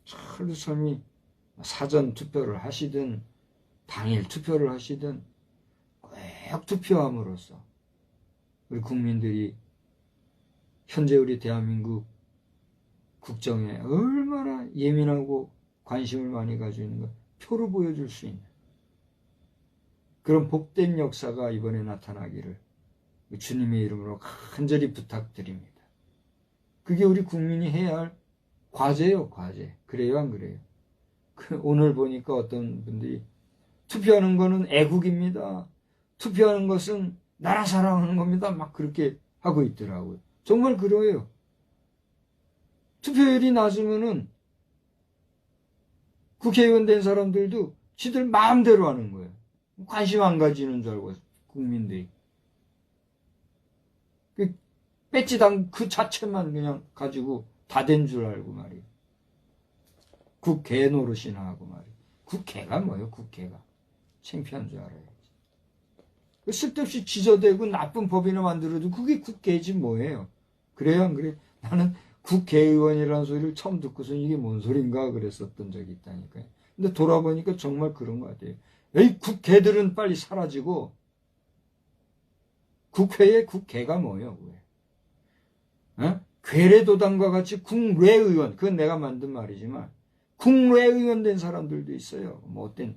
철두철미 사전 투표를 하시든 당일 투표를 하시든 꼭 투표함으로써 우리 국민들이 현재 우리 대한민국 국정에 얼마나 예민하고 관심을 많이 가지고 있는 걸 표로 보여줄 수 있는 그런 복된 역사가 이번에 나타나기를 주님의 이름으로 간절히 부탁드립니다. 그게 우리 국민이 해야 할 과제예요, 과제. 그래요, 안 그래요? 오늘 보니까 어떤 분들이 투표하는 거는 애국입니다. 투표하는 것은 나라 사랑하는 겁니다. 막 그렇게 하고 있더라고요. 정말 그래요. 투표율이 낮으면은 국회의원 된 사람들도 지들 마음대로 하는 거예요. 관심 안 가지는 줄 알고 국민들이. 배지당 그 자체만 그냥 가지고 다 된 줄 알고 말이에요. 국개 노릇이나 하고 말이에요. 국개가 뭐예요, 국개가. 창피한 줄 알아야지. 쓸데없이 지저대고 나쁜 법이나 만들어도 그게 국개지 뭐예요. 그래요, 안 그래요? 나는 국회의원이라는 소리를 처음 듣고서 이게 뭔 소린가 그랬었던 적이 있다니까요. 근데 돌아보니까 정말 그런 것 같아요. 에이, 국회들은 빨리 사라지고 국회의 국회가 뭐예요, 왜? 어? 괴뢰도당과 같이 국외의원, 그건 내가 만든 말이지만 국외의원 된 사람들도 있어요. 뭐 어떤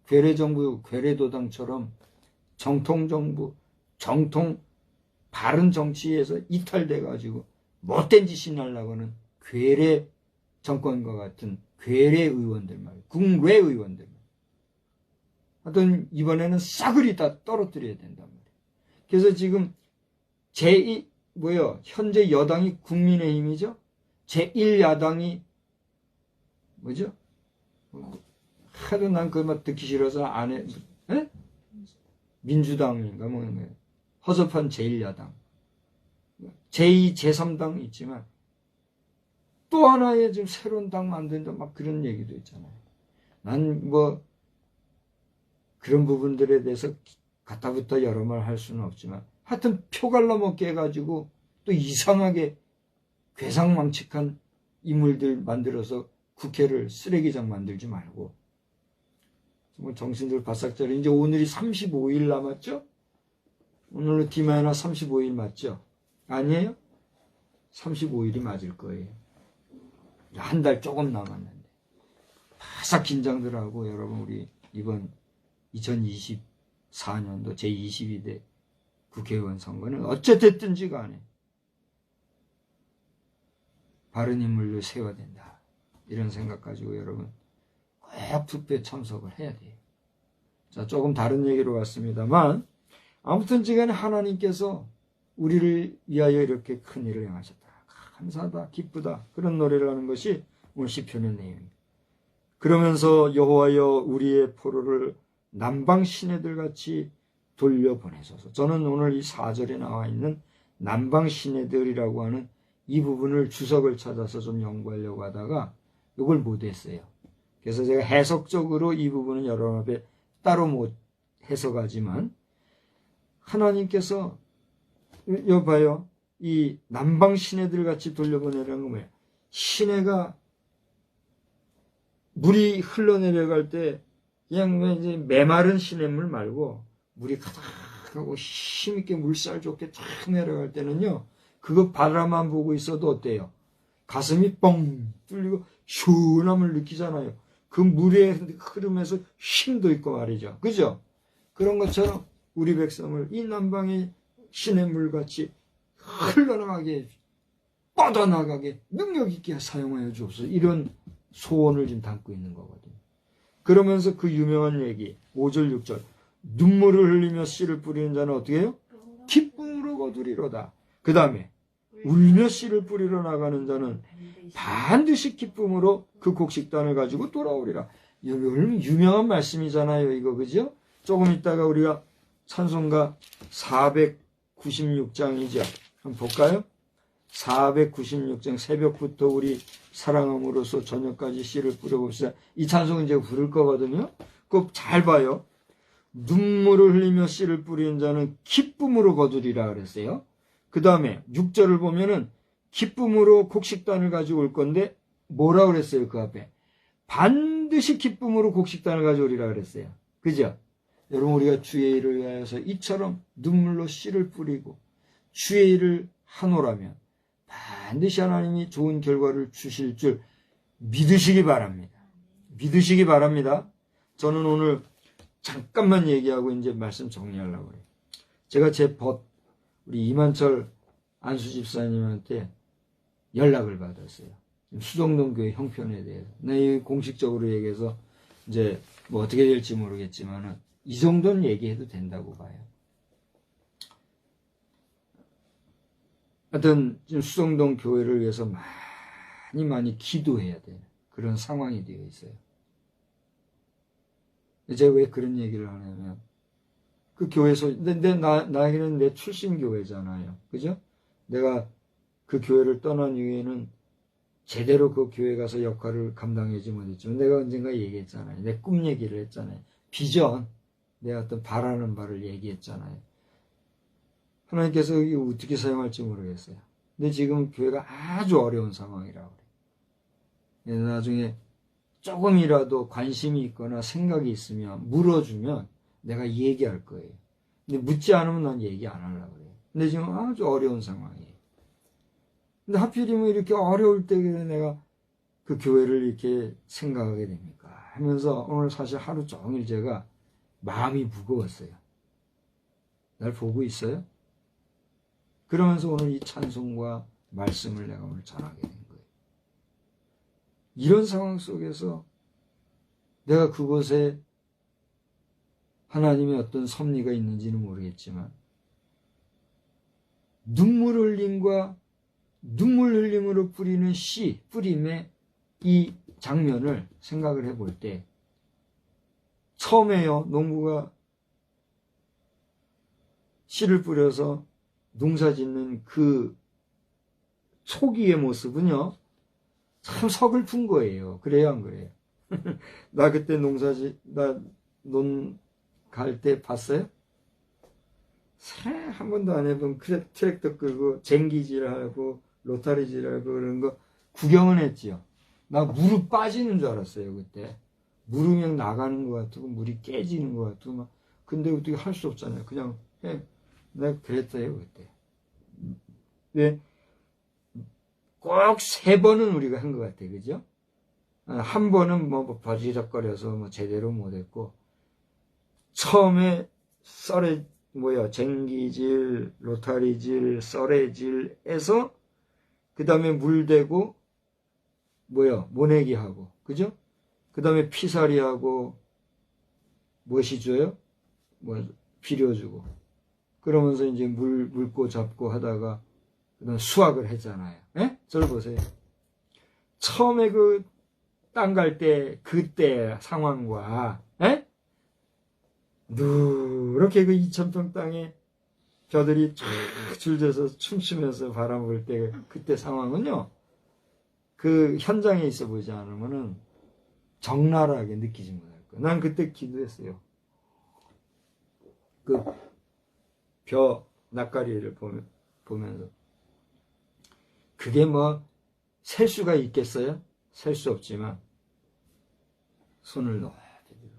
괴뢰정부, 괴뢰도당처럼 정통정부, 정통 바른 정치에서 이탈돼가지고 못된 짓이 하려고 하는 괴뢰 정권과 같은 괴뢰 의원들 말이에요. 국외의원들 말이에요. 하여튼 이번에는 싸그리 다 떨어뜨려야 된단 말이에요. 그래서 지금 현재 여당이 국민의힘이죠? 제1야당이 뭐죠? 하도 난 그거 듣기 싫어서 안 해. 에? 민주당인가 뭐 허접한 제1야당. 제2, 제3당 있지만 또 하나의 지금 새로운 당 만든다 막 그런 얘기도 있잖아요. 난 뭐 그런 부분들에 대해서 갖다부터 여러 말 할 수는 없지만 하여튼 표 갈라먹게 해가지고 또 이상하게 괴상망측한 인물들 만들어서 국회를 쓰레기장 만들지 말고 정말 정신들 바싹 차려. 이제 오늘이 35일 남았죠? 오늘로 디마이나 35일 맞죠? 아니에요? 35일이 맞을 거예요. 한 달 조금 남았는데 바싹 긴장들 하고 여러분 우리 이번 2024년도 제22대 국회의원 선거는 어찌됐든지 간에 바른 인물로 세워야 된다. 이런 생각 가지고 여러분 꼭 투표에 참석을 해야 돼요. 자, 조금 다른 얘기로 왔습니다만 아무튼 지간에 하나님께서 우리를 위하여 이렇게 큰 일을 행하셨다. 감사하다, 기쁘다. 그런 노래를 하는 것이 오늘 시편의 내용입니다. 그러면서 여호와여 우리의 포로를 남방 시내들 같이 돌려보내소서. 저는 오늘 이 4절에 나와 있는 남방 시내들이라고 하는 이 부분을 주석을 찾아서 좀 연구하려고 하다가 이걸 못했어요. 그래서 제가 해석적으로 이 부분은 여러분 앞에 따로 못 해석하지만 하나님께서 여봐요. 이 남방 시내들 같이 돌려보내라는 건 뭐예요? 시내가 물이 흘러내려갈 때 그냥 이제 메마른 시냇물 말고 물이 가득하고 힘있게 물살 좋게 쫙 내려갈 때는요. 그거 바라만 보고 있어도 어때요? 가슴이 뻥 뚫리고 시원함을 느끼잖아요. 그 물의 흐름에서 힘도 있고 말이죠. 그죠? 그런 것처럼 우리 백성을 이 남방의 시냇물 같이 흘러나가게 뻗어나가게 능력 있게 사용하여 주옵소서. 이런 소원을 지금 담고 있는 거거든요. 그러면서 그 유명한 얘기 5절 6절 눈물을 흘리며 씨를 뿌리는 자는 어떻게 해요? 기쁨으로 거두리로다. 그 다음에 울며 씨를 뿌리러 나가는 자는 반드시 기쁨으로 그 곡식단을 가지고 돌아오리라. 여러분 유명한 말씀이잖아요. 이거 그죠? 조금 있다가 우리가 찬송가 496장이죠. 한번 볼까요? 496장 새벽부터 우리 사랑함으로써 저녁까지 씨를 뿌려봅시다. 이 찬송 이제 부를 거거든요. 꼭 잘 봐요. 눈물을 흘리며 씨를 뿌리는 자는 기쁨으로 거두리라 그랬어요. 그 다음에 6절을 보면은 기쁨으로 곡식단을 가지고 올 건데 뭐라 그랬어요? 그 앞에 반드시 기쁨으로 곡식단을 가져오리라 그랬어요. 그죠? 여러분 우리가 주의 일을 위하여서 이처럼 눈물로 씨를 뿌리고 주의 일을 하노라면 반드시 하나님이 좋은 결과를 주실 줄 믿으시기 바랍니다. 믿으시기 바랍니다. 저는 오늘 잠깐만 얘기하고 이제 말씀 정리하려고 그래요. 제가 우리 이만철 안수 집사님한테 연락을 받았어요. 수정동 교회 형편에 대해서. 네, 공식적으로 얘기해서 이제 뭐 어떻게 될지 모르겠지만은 이 정도는 얘기해도 된다고 봐요. 하여튼 지금 수정동 교회를 위해서 많이 기도해야 되는 그런 상황이 되어 있어요. 제가 왜 그런 얘기를 하냐면 그 교회에서 나에게는 내 출신 교회잖아요. 그죠? 내가 그 교회를 떠난 이후에는 제대로 그 교회 가서 역할을 감당하지 못했지만 내가 언젠가 얘기했잖아요. 내 꿈 얘기를 했잖아요. 비전, 내가 어떤 바라는 바를 얘기했잖아요. 하나님께서 이게 어떻게 사용할지 모르겠어요. 근데 지금 교회가 아주 어려운 상황이라고 그래요. 나중에 조금이라도 관심이 있거나 생각이 있으면 물어주면 내가 얘기할 거예요. 근데 묻지 않으면 난 얘기 안 하려고 그래요. 근데 지금 아주 어려운 상황이에요. 근데 하필이면 이렇게 어려울 때 내가 그 교회를 이렇게 생각하게 됩니까? 하면서 오늘 사실 하루 종일 제가 마음이 무거웠어요. 날 보고 있어요? 그러면서 오늘 이 찬송과 말씀을 내가 오늘 전하게 된 거예요. 이런 상황 속에서 내가 그곳에 하나님의 어떤 섭리가 있는지는 모르겠지만 눈물 흘림으로 뿌리는 씨, 뿌림의 이 장면을 생각을 해볼 때 처음에요. 농부가 씨를 뿌려서 농사 짓는 그 초기의 모습은요. 참 서글픈 거예요. 그래요, 안 그래요? 나 그때 논 갈 때 봤어요? 한 번도 안 해본 트랙터 끌고 쟁기질하고 로타리질하고 그런 거 구경은 했지요. 나 무릎 빠지는 줄 알았어요, 그때. 물이 그냥 나가는 것 같고 물이 깨지는 것 같고 막. 근데 어떻게 할 수 없잖아요. 그냥 해. 내가 그랬어요, 그때. 네. 꼭 3번은 우리가 한 것 같아요. 그죠? 한 번은 뭐 버지적거려서 제대로 못했고, 처음에 쟁기질, 로타리질, 썰애질에서, 그 다음에 물대고, 모내기 하고, 그죠? 그 다음에 피살이하고, 무엇이 줘요? 비료 주고. 그러면서 이제 물고 잡고 하다가, 그다음 수확을 했잖아요. 예? 저를 보세요. 처음에 그 땅 갈 때 그때 상황과 누렇게 그 2000평 땅에 벼들이 쫙 줄져서 춤추면서 바람 불 때 그때 상황은요. 그 현장에 있어 보지 않으면은 적나라하게 느끼지 못할 거예요. 난 그때 기도했어요. 그 벼 낯가리를 보면서 그게 뭐 셀 수가 있겠어요? 셀 수 없지만 손을 높이 들고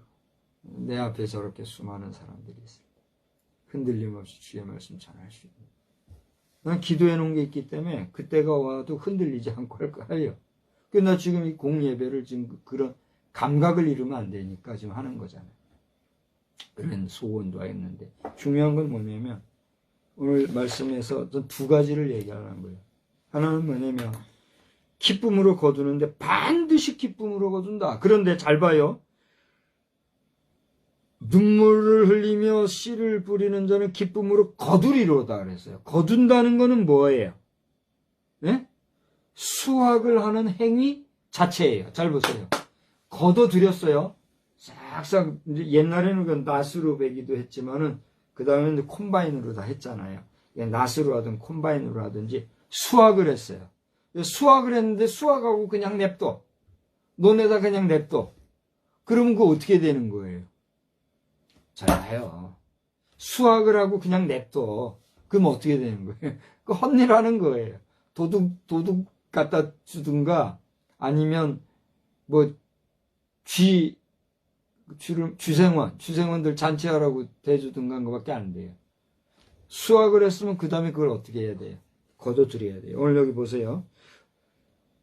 내 앞에 저렇게 수많은 사람들이 있을 때 흔들림 없이 주의 말씀 전할 수 있는, 난 기도해 놓은 게 있기 때문에 그때가 와도 흔들리지 않고 할 거예요. 그나 지금 이 공예배를 지금 그런 감각을 잃으면 안 되니까 지금 하는 거잖아요. 그런 소원도 했는데 중요한 건 뭐냐면 오늘 말씀에서 전 두 가지를 얘기하는 거예요. 하나는 뭐냐면 기쁨으로 거두는데 반드시 기쁨으로 거둔다. 그런데 잘 봐요. 눈물을 흘리며 씨를 뿌리는 자는 기쁨으로 거두리로다 그랬어요. 거둔다는 거는 뭐예요? 네? 수확을 하는 행위 자체예요. 잘 보세요. 거둬들였어요. 싹싹, 이제 옛날에는 그 낫으로 베기도 했지만은, 그 다음에 콤바인으로 다 했잖아요. 낫으로 하든 콤바인으로 하든지 수확을 했어요. 수확을 했는데 수확하고 그냥 냅둬. 논에다 그냥 냅둬. 그러면 그거 어떻게 되는 거예요? 잘 봐요. 수확을 하고 그냥 냅둬. 그럼 어떻게 되는 거예요? 그 헛일하는 거예요. 도둑 갖다 주든가, 아니면 뭐 주생원들 잔치하라고 대주든가 한 거밖에 안 돼요. 수확을 했으면 그 다음에 그걸 어떻게 해야 돼요? 거둬들여야 돼요. 오늘 여기 보세요.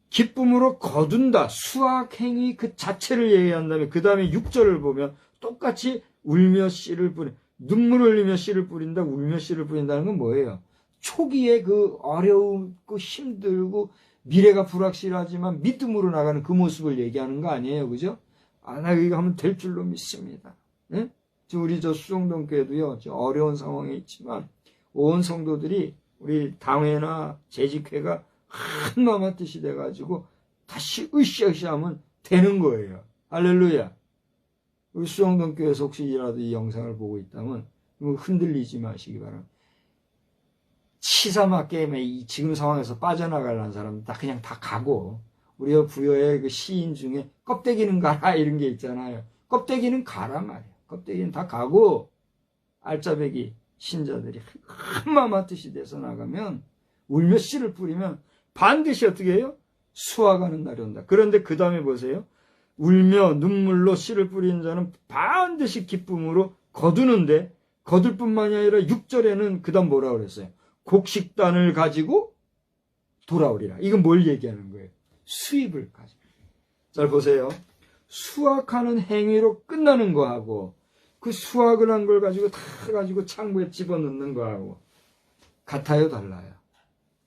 기쁨으로 거둔다. 수확행위 그 자체를 얘기한 다음에 그 다음에 6절을 보면 똑같이 울며 씨를 눈물을 흘리며 씨를 뿌린다. 울며 씨를 뿌린다는 건 뭐예요? 초기에 그 어려움고 힘들고 미래가 불확실하지만 믿음으로 나가는 그 모습을 얘기하는 거 아니에요. 그죠? 나 이거 하면 될 줄로 믿습니다. 네? 지금 우리 수정동 교회도요, 어려운 상황에 있지만 온 성도들이 우리 당회나 재직회가 한 마음 한 뜻이 돼가지고 다시 으쌰으쌰하면 되는 거예요. 할렐루야. 우리 수정동 교회에서 혹시라도 이 영상을 보고 있다면 흔들리지 마시기 바랍니다. 치사마 게임에 지금 상황에서 빠져나가려는 사람은 그냥 다 가고, 우리가 부여의 그 시인 중에 껍데기는 가라 이런 게 있잖아요. 껍데기는 가라 말이에요. 껍데기는 다 가고 알짜배기 신자들이 한마음 한뜻이 돼서 나가면, 울며 씨를 뿌리면 반드시 어떻게 해요? 수확하는 날이 온다. 그런데 그 다음에 보세요. 울며 눈물로 씨를 뿌리는 자는 반드시 기쁨으로 거두는데, 거둘 뿐만이 아니라 6절에는 그 다음 뭐라고 그랬어요? 곡식단을 가지고 돌아오리라. 이건 뭘 얘기하는 거예요? 수입을 가지고. 잘 보세요. 수확하는 행위로 끝나는 거하고 그 수확을 한 걸 가지고 다 가지고 창고에 집어넣는 거하고 같아요, 달라요?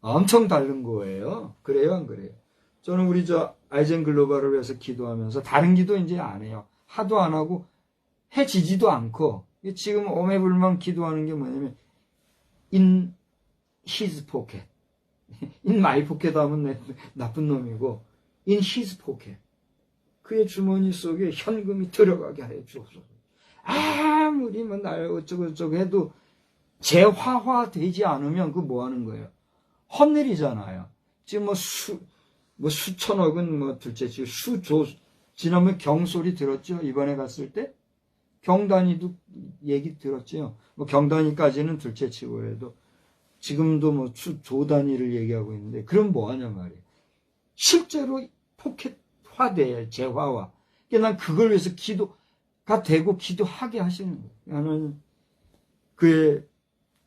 엄청 다른 거예요. 그래요, 안 그래요? 저는 우리 아이젠 글로벌을 위해서 기도하면서 다른 기도 이제 안 해요. 하도 안 하고 해지지도 않고, 지금 오매불망 기도하는 게 뭐냐면 in his pocket. in my pocket 하면 나쁜 놈이고, in his pocket. 그의 주머니 속에 현금이 들어가게 하여 주옵소서. 아무리 날 어쩌고 해도 재화화되지 않으면 그 뭐 하는 거예요? 헛일이잖아요. 지금 수천억은 둘째치고 지난번 경소리 들었죠? 이번에 갔을 때? 경단위도 얘기 들었죠? 경단위까지는 둘째치고 해도 지금도 조 단위를 얘기하고 있는데, 그럼 뭐 하냐 말이에요. 실제로 포켓화돼요, 재화화. 그러니까 난 그걸 위해서 기도가 되고 기도하게 하시는 거예요. 나는 그의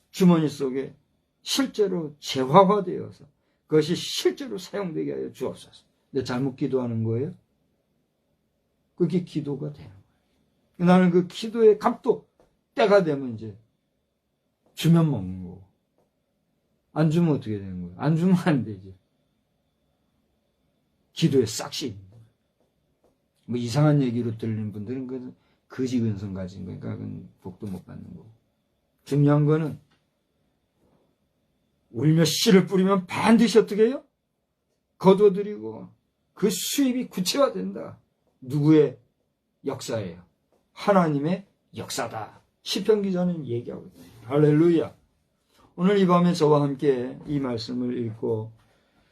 주머니 속에 실제로 재화화되어서 그것이 실제로 사용되게 하여 주옵소서. 근데 잘못 기도하는 거예요? 그게 기도가 되는 거예요. 나는 그 기도의 값도 때가 되면 이제 주면 먹는 거고, 안 주면 어떻게 되는 거예요? 안 주면 안 되지. 기도에 싹시 있는 거예요. 이상한 얘기로 들리는 분들은 그건 거지근성 가진 거니까 그건 복도 못 받는 거고. 중요한 거는 울며 씨를 뿌리면 반드시 어떻게 해요? 거둬들이고 그 수입이 구체화된다. 누구의 역사예요? 하나님의 역사다. 시편 기자는 얘기하고 있다. 할렐루야. 오늘 이 밤에 저와 함께 이 말씀을 읽고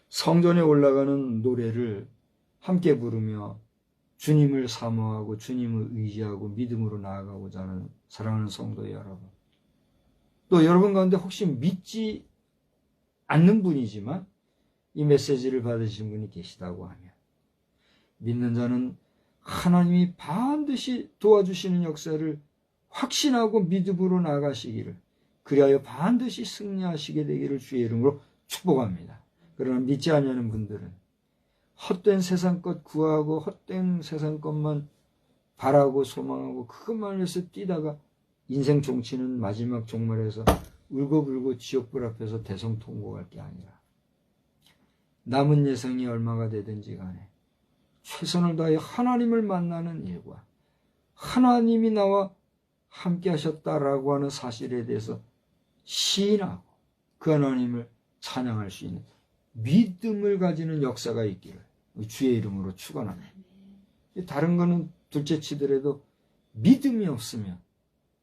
성전에 올라가는 노래를 함께 부르며 주님을 사모하고 주님을 의지하고 믿음으로 나아가고자 하는 사랑하는 성도 여러분, 또 여러분 가운데 혹시 믿지 않는 분이지만 이 메시지를 받으신 분이 계시다고 하면 믿는 자는 하나님이 반드시 도와주시는 역사를 확신하고 믿음으로 나가시기를, 그리하여 반드시 승리하시게 되기를 주의 이름으로 축복합니다. 그러나 믿지 않는 분들은 헛된 세상 것 구하고 헛된 세상 것만 바라고 소망하고 그것만 위해서 뛰다가 인생 종치는 마지막 종말에서 울고불고 지옥불 앞에서 대성통곡할 게 아니라 남은 예생이 얼마가 되든지 간에 최선을 다해 하나님을 만나는 일과 하나님이 나와 함께 하셨다라고 하는 사실에 대해서 시인하고 그 하나님을 찬양할 수 있는 믿음을 가지는 역사가 있기를 주의 이름으로 축원합니다. 다른 거는 둘째치더라도 믿음이 없으면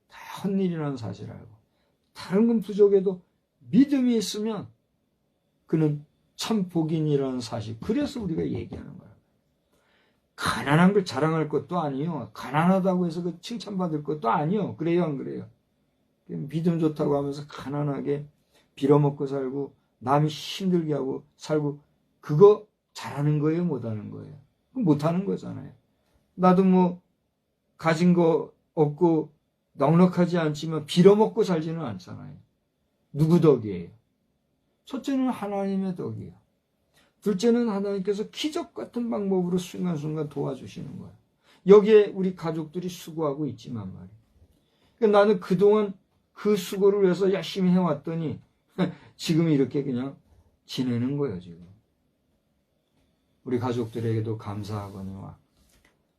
다 헛일이라는 사실을 알고, 다른 건 부족해도 믿음이 있으면 그는 참 복인이라는 사실, 그래서 우리가 얘기하는 거예요. 가난한 걸 자랑할 것도 아니요, 가난하다고 해서 그 칭찬받을 것도 아니요. 그래요, 안 그래요? 믿음 좋다고 하면서 가난하게 빌어먹고 살고 남이 힘들게 하고 살고, 그거 잘하는 거예요, 못하는 거예요? 못하는 거잖아요. 나도 뭐 가진 거 없고 넉넉하지 않지만 빌어먹고 살지는 않잖아요. 누구 덕이에요? 첫째는 하나님의 덕이에요. 둘째는 하나님께서 기적 같은 방법으로 순간순간 도와주시는 거예요. 여기에 우리 가족들이 수고하고 있지만 말이에요. 그러니까 나는 그동안 그 수고를 위해서 열심히 해왔더니 지금 이렇게 그냥 지내는 거예요, 지금. 우리 가족들에게도 감사하거니와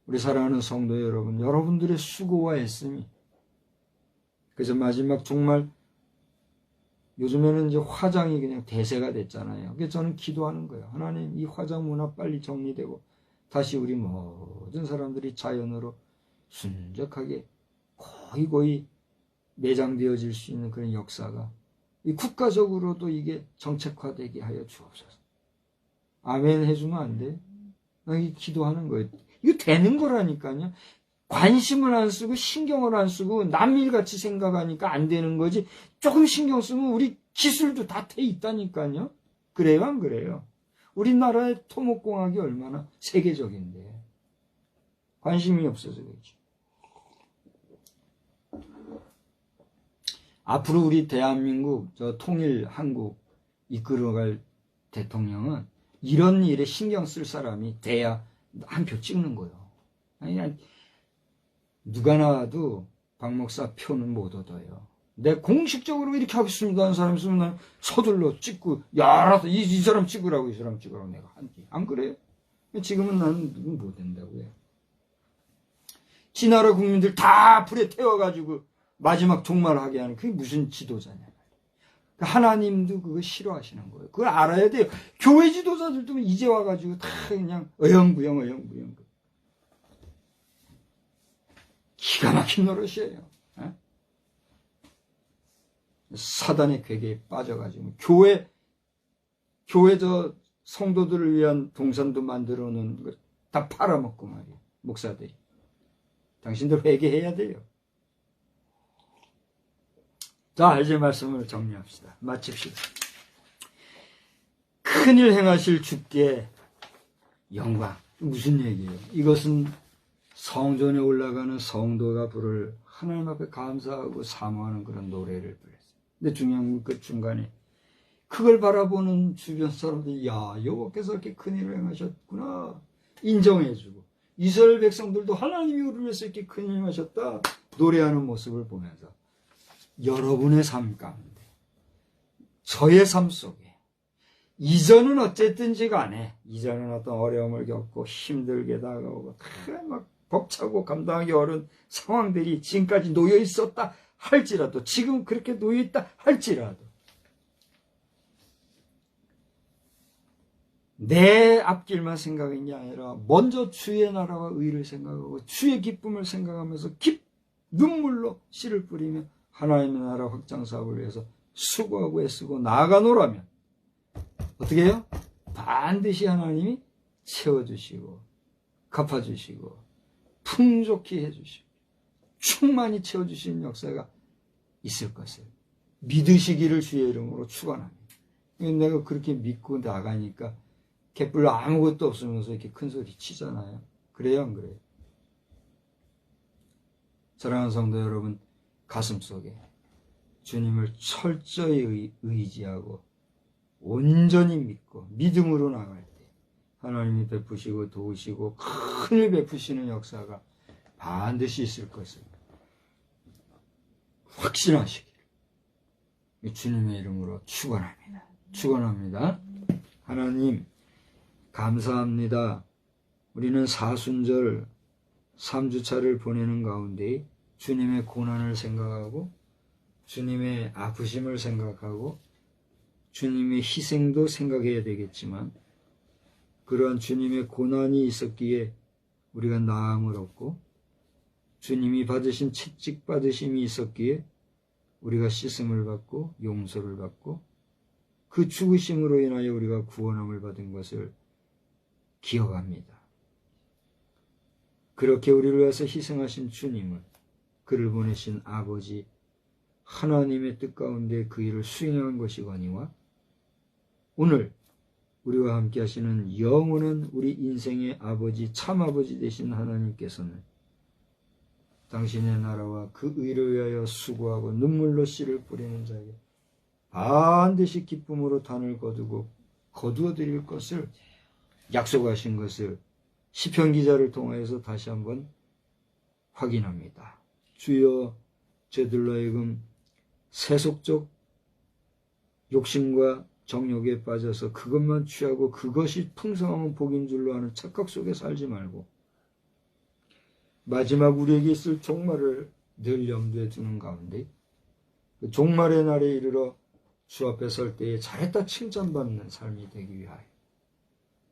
우리 사랑하는 성도 여러분, 여러분들의 수고와 애씀이, 그래서 마지막 정말 요즘에는 이제 화장이 그냥 대세가 됐잖아요. 그래서 저는 기도하는 거예요. 하나님, 이 화장 문화 빨리 정리되고 다시 우리 모든 사람들이 자연으로 순적하게 거의 매장되어질 수 있는 그런 역사가 이 국가적으로도 이게 정책화되게 하여 주옵소서. 아멘 해주면 안 돼? 나 이게 기도하는 거예요. 이거 되는 거라니까요. 관심을 안 쓰고 신경을 안 쓰고 남일같이 생각하니까 안 되는 거지. 조금 신경 쓰면 우리 기술도 다 돼 있다니까요. 그래요, 안 그래요? 우리나라의 토목공학이 얼마나 세계적인데 관심이 없어서 그렇지. 앞으로 우리 대한민국, 통일 한국 이끌어갈 대통령은 이런 일에 신경 쓸 사람이 돼야 한 표 찍는 거예요. 아니, 누가 나와도 박 목사 표는 못 얻어요. 내 공식적으로 이렇게 하겠습니다 하는 사람 있으면 난 서둘러 찍고, 야, 알았어, 이 사람 찍으라고, 이 사람 찍으라고 내가 한지. 안 그래요? 지금은 나는 못 된다고요. 지나라 국민들 다 불에 태워가지고 마지막 종말하게 하는, 그게 무슨 지도자냐. 하나님도 그거 싫어하시는 거예요. 그걸 알아야 돼요. 교회 지도자들도 이제 와가지고 다 그냥 어영부영. 기가 막힌 노릇이에요. 사단의 괴계에 빠져가지고 교회 성도들을 위한 동산도 만들어 놓은 거 다 팔아먹고 말이에요. 목사들이. 당신들 회개해야 돼요. 자, 이제 말씀을 정리합시다. 마칩시다. 큰일 행하실 주께 영광. 무슨 얘기예요? 이것은 성전에 올라가는 성도가 부를 하나님 앞에 감사하고 사모하는 그런 노래를 불렀어요. 근데 중요한 건 그 중간에 그걸 바라보는 주변 사람들이, 야, 여호와께서 이렇게 큰일을 행하셨구나 인정해주고, 이스라엘 백성들도 하나님이 우리를 위해서 이렇게 큰일을 행하셨다 노래하는 모습을 보면서 여러분의 삶 가운데, 저의 삶 속에 이전은 어쨌든지 간에 이전은 어떤 어려움을 겪고 힘들게 다가오고 막 벅차고 감당하기 어려운 상황들이 지금까지 놓여 있었다 할지라도, 지금 그렇게 놓여 있다 할지라도, 내 앞길만 생각하는 게 아니라 먼저 주의 나라와 의를 생각하고 주의 기쁨을 생각하면서 눈물로 씨를 뿌리며 하나님의 나라 확장 사업을 위해서 수고하고 애쓰고 나아가노라면 어떻게 해요? 반드시 하나님이 채워주시고 갚아주시고 풍족히 해주시고 충만히 채워주시는 역사가 있을 것을 믿으시기를 주의 이름으로 축원합니다. 내가 그렇게 믿고 나가니까 개뿔 아무것도 없으면서 이렇게 큰 소리 치잖아요. 그래요, 안 그래요? 사랑하는 성도 여러분, 가슴속에 주님을 철저히 의지하고 온전히 믿고 믿음으로 나갈 때 하나님이 베푸시고 도우시고 큰일 베푸시는 역사가 반드시 있을 것을 확신하시기를 주님의 이름으로 축원합니다. 축원합니다. 하나님 감사합니다. 우리는 사순절 3주차를 보내는 가운데 주님의 고난을 생각하고 주님의 아프심을 생각하고 주님의 희생도 생각해야 되겠지만 그러한 주님의 고난이 있었기에 우리가 나음을 얻고 주님이 받으신 채찍 받으심이 있었기에 우리가 씻음을 받고 용서를 받고 그 죽으심으로 인하여 우리가 구원함을 받은 것을 기억합니다. 그렇게 우리를 위해서 희생하신 주님을, 그를 보내신 아버지 하나님의 뜻 가운데 그 일을 수행한 것이거니와 오늘 우리와 함께 하시는 영원한 우리 인생의 아버지, 참 아버지 되신 하나님께서는 당신의 나라와 그 의를 위하여 수고하고 눈물로 씨를 뿌리는 자에게 반드시 기쁨으로 단을 거두어 드릴 것을 약속하신 것을 시편 기자를 통하여서 다시 한번 확인합니다. 주여, 저들로 하여금 세속적 욕심과 정욕에 빠져서 그것만 취하고 그것이 풍성하면 복인 줄로 하는 착각 속에 살지 말고 마지막 우리에게 있을 종말을 늘 염두에 두는 가운데 그 종말의 날에 이르러 주 앞에 설 때에 잘했다 칭찬받는 삶이 되기 위하여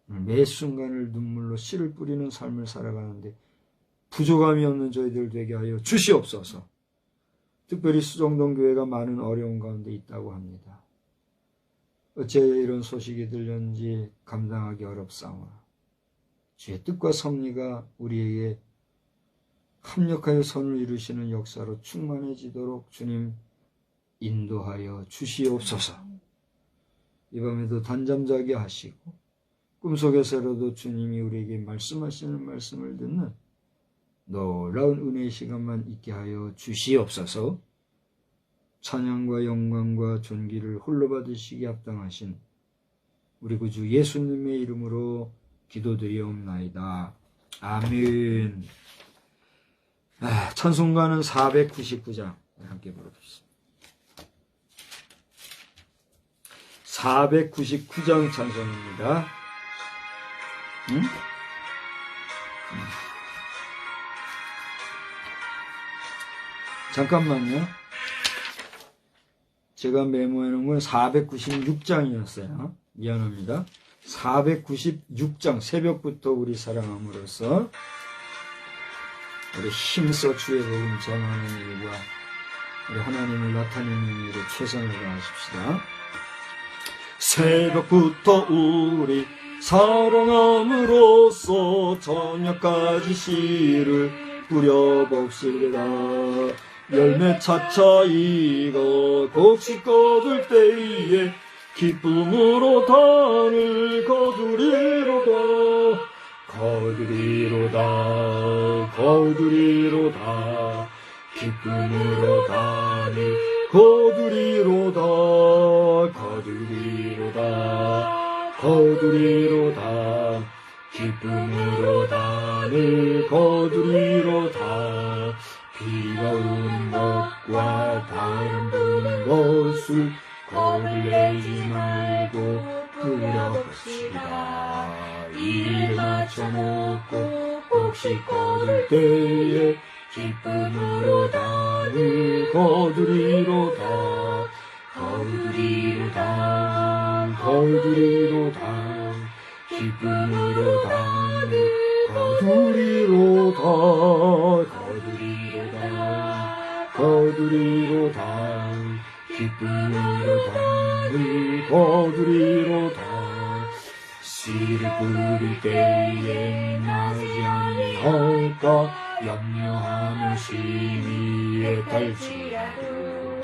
매 순간을 눈물로 씨를 뿌리는 삶을 살아가는데 부족함이 없는 저희들 되게 하여 주시옵소서. 특별히 수정동 교회가 많은 어려운 가운데 있다고 합니다. 어째 이런 소식이 들렸는지 감당하기 어렵사오나 주의 뜻과 섭리가 우리에게 합력하여 선을 이루시는 역사로 충만해지도록 주님 인도하여 주시옵소서. 이 밤에도 단잠 자게 하시고 꿈속에서라도 주님이 우리에게 말씀하시는 말씀을 듣는 놀라운 은혜의 시간만 있게 하여 주시옵소서. 찬양과 영광과 존귀를 홀로 받으시기 합당하신 우리 구주 예수님의 이름으로 기도드리옵나이다. 아멘. 찬송가는 499장 함께 부르겠습니다. 499장 찬송입니다. 잠깐만요. 제가 메모해 놓은 건 496장이었어요. 미안합니다. 496장 새벽부터 우리 사랑함으로써 우리 힘써 주의 복음 전하는 일과 우리 하나님을 나타내는 일에 최선을 다하십시다. 새벽부터 우리 사랑함으로써 저녁까지 씨를 뿌려봅시다. 열매 차차 익어 곡식 거둘 때에 기쁨으로 단을 거두리로다. 거두리로다. 기쁨으로 단을 거두리로다. 기쁨으로 단을 거두리로다. 비가 오는 것과 바람 부는 것을 거들내지 말고 뿌려봅시다. 이를 맞춰놓고 곡식 거둘 때에 기쁨으로 단을 거두리로다. 기쁨으로 단을 거두리로다. 기쁨으로 단을 거두리로다. 씨를 뿌릴 때에 나지 아니할까 염려하며 심 위에 달지라도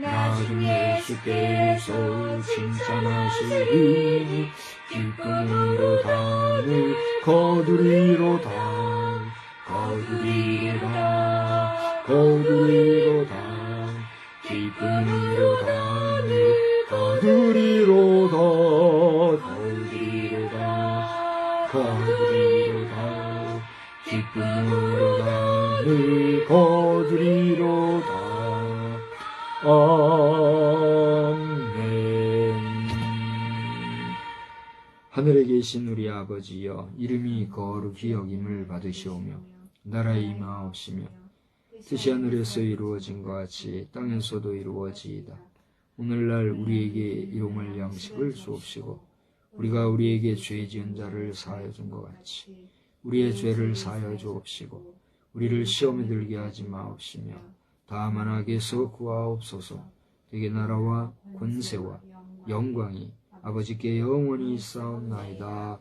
나중에 예수께서 칭찬하시리니 기쁨으로 담을 거두리로다 기쁨으로 담을 거두리로다 기쁨으로 담을 거두리로다. 아멘. 하늘에 계신 우리 아버지여, 이름이 거룩히 여김을 받으시오며 나라의 임하옵시며 뜻이 하늘에서 이루어진 것 같이 땅에서도 이루어지이다. 오늘날 우리에게 일용할 양식을 주옵시고 우리가 우리에게 죄 지은 자를 사하여 준 것 같이 우리의 죄를 사하여 주옵시고 우리를 시험에 들게 하지 마옵시며 다만 악에서 구하옵소서. 되게 나라와 권세와 영광이 아버지께 영원히 있사옵나이다.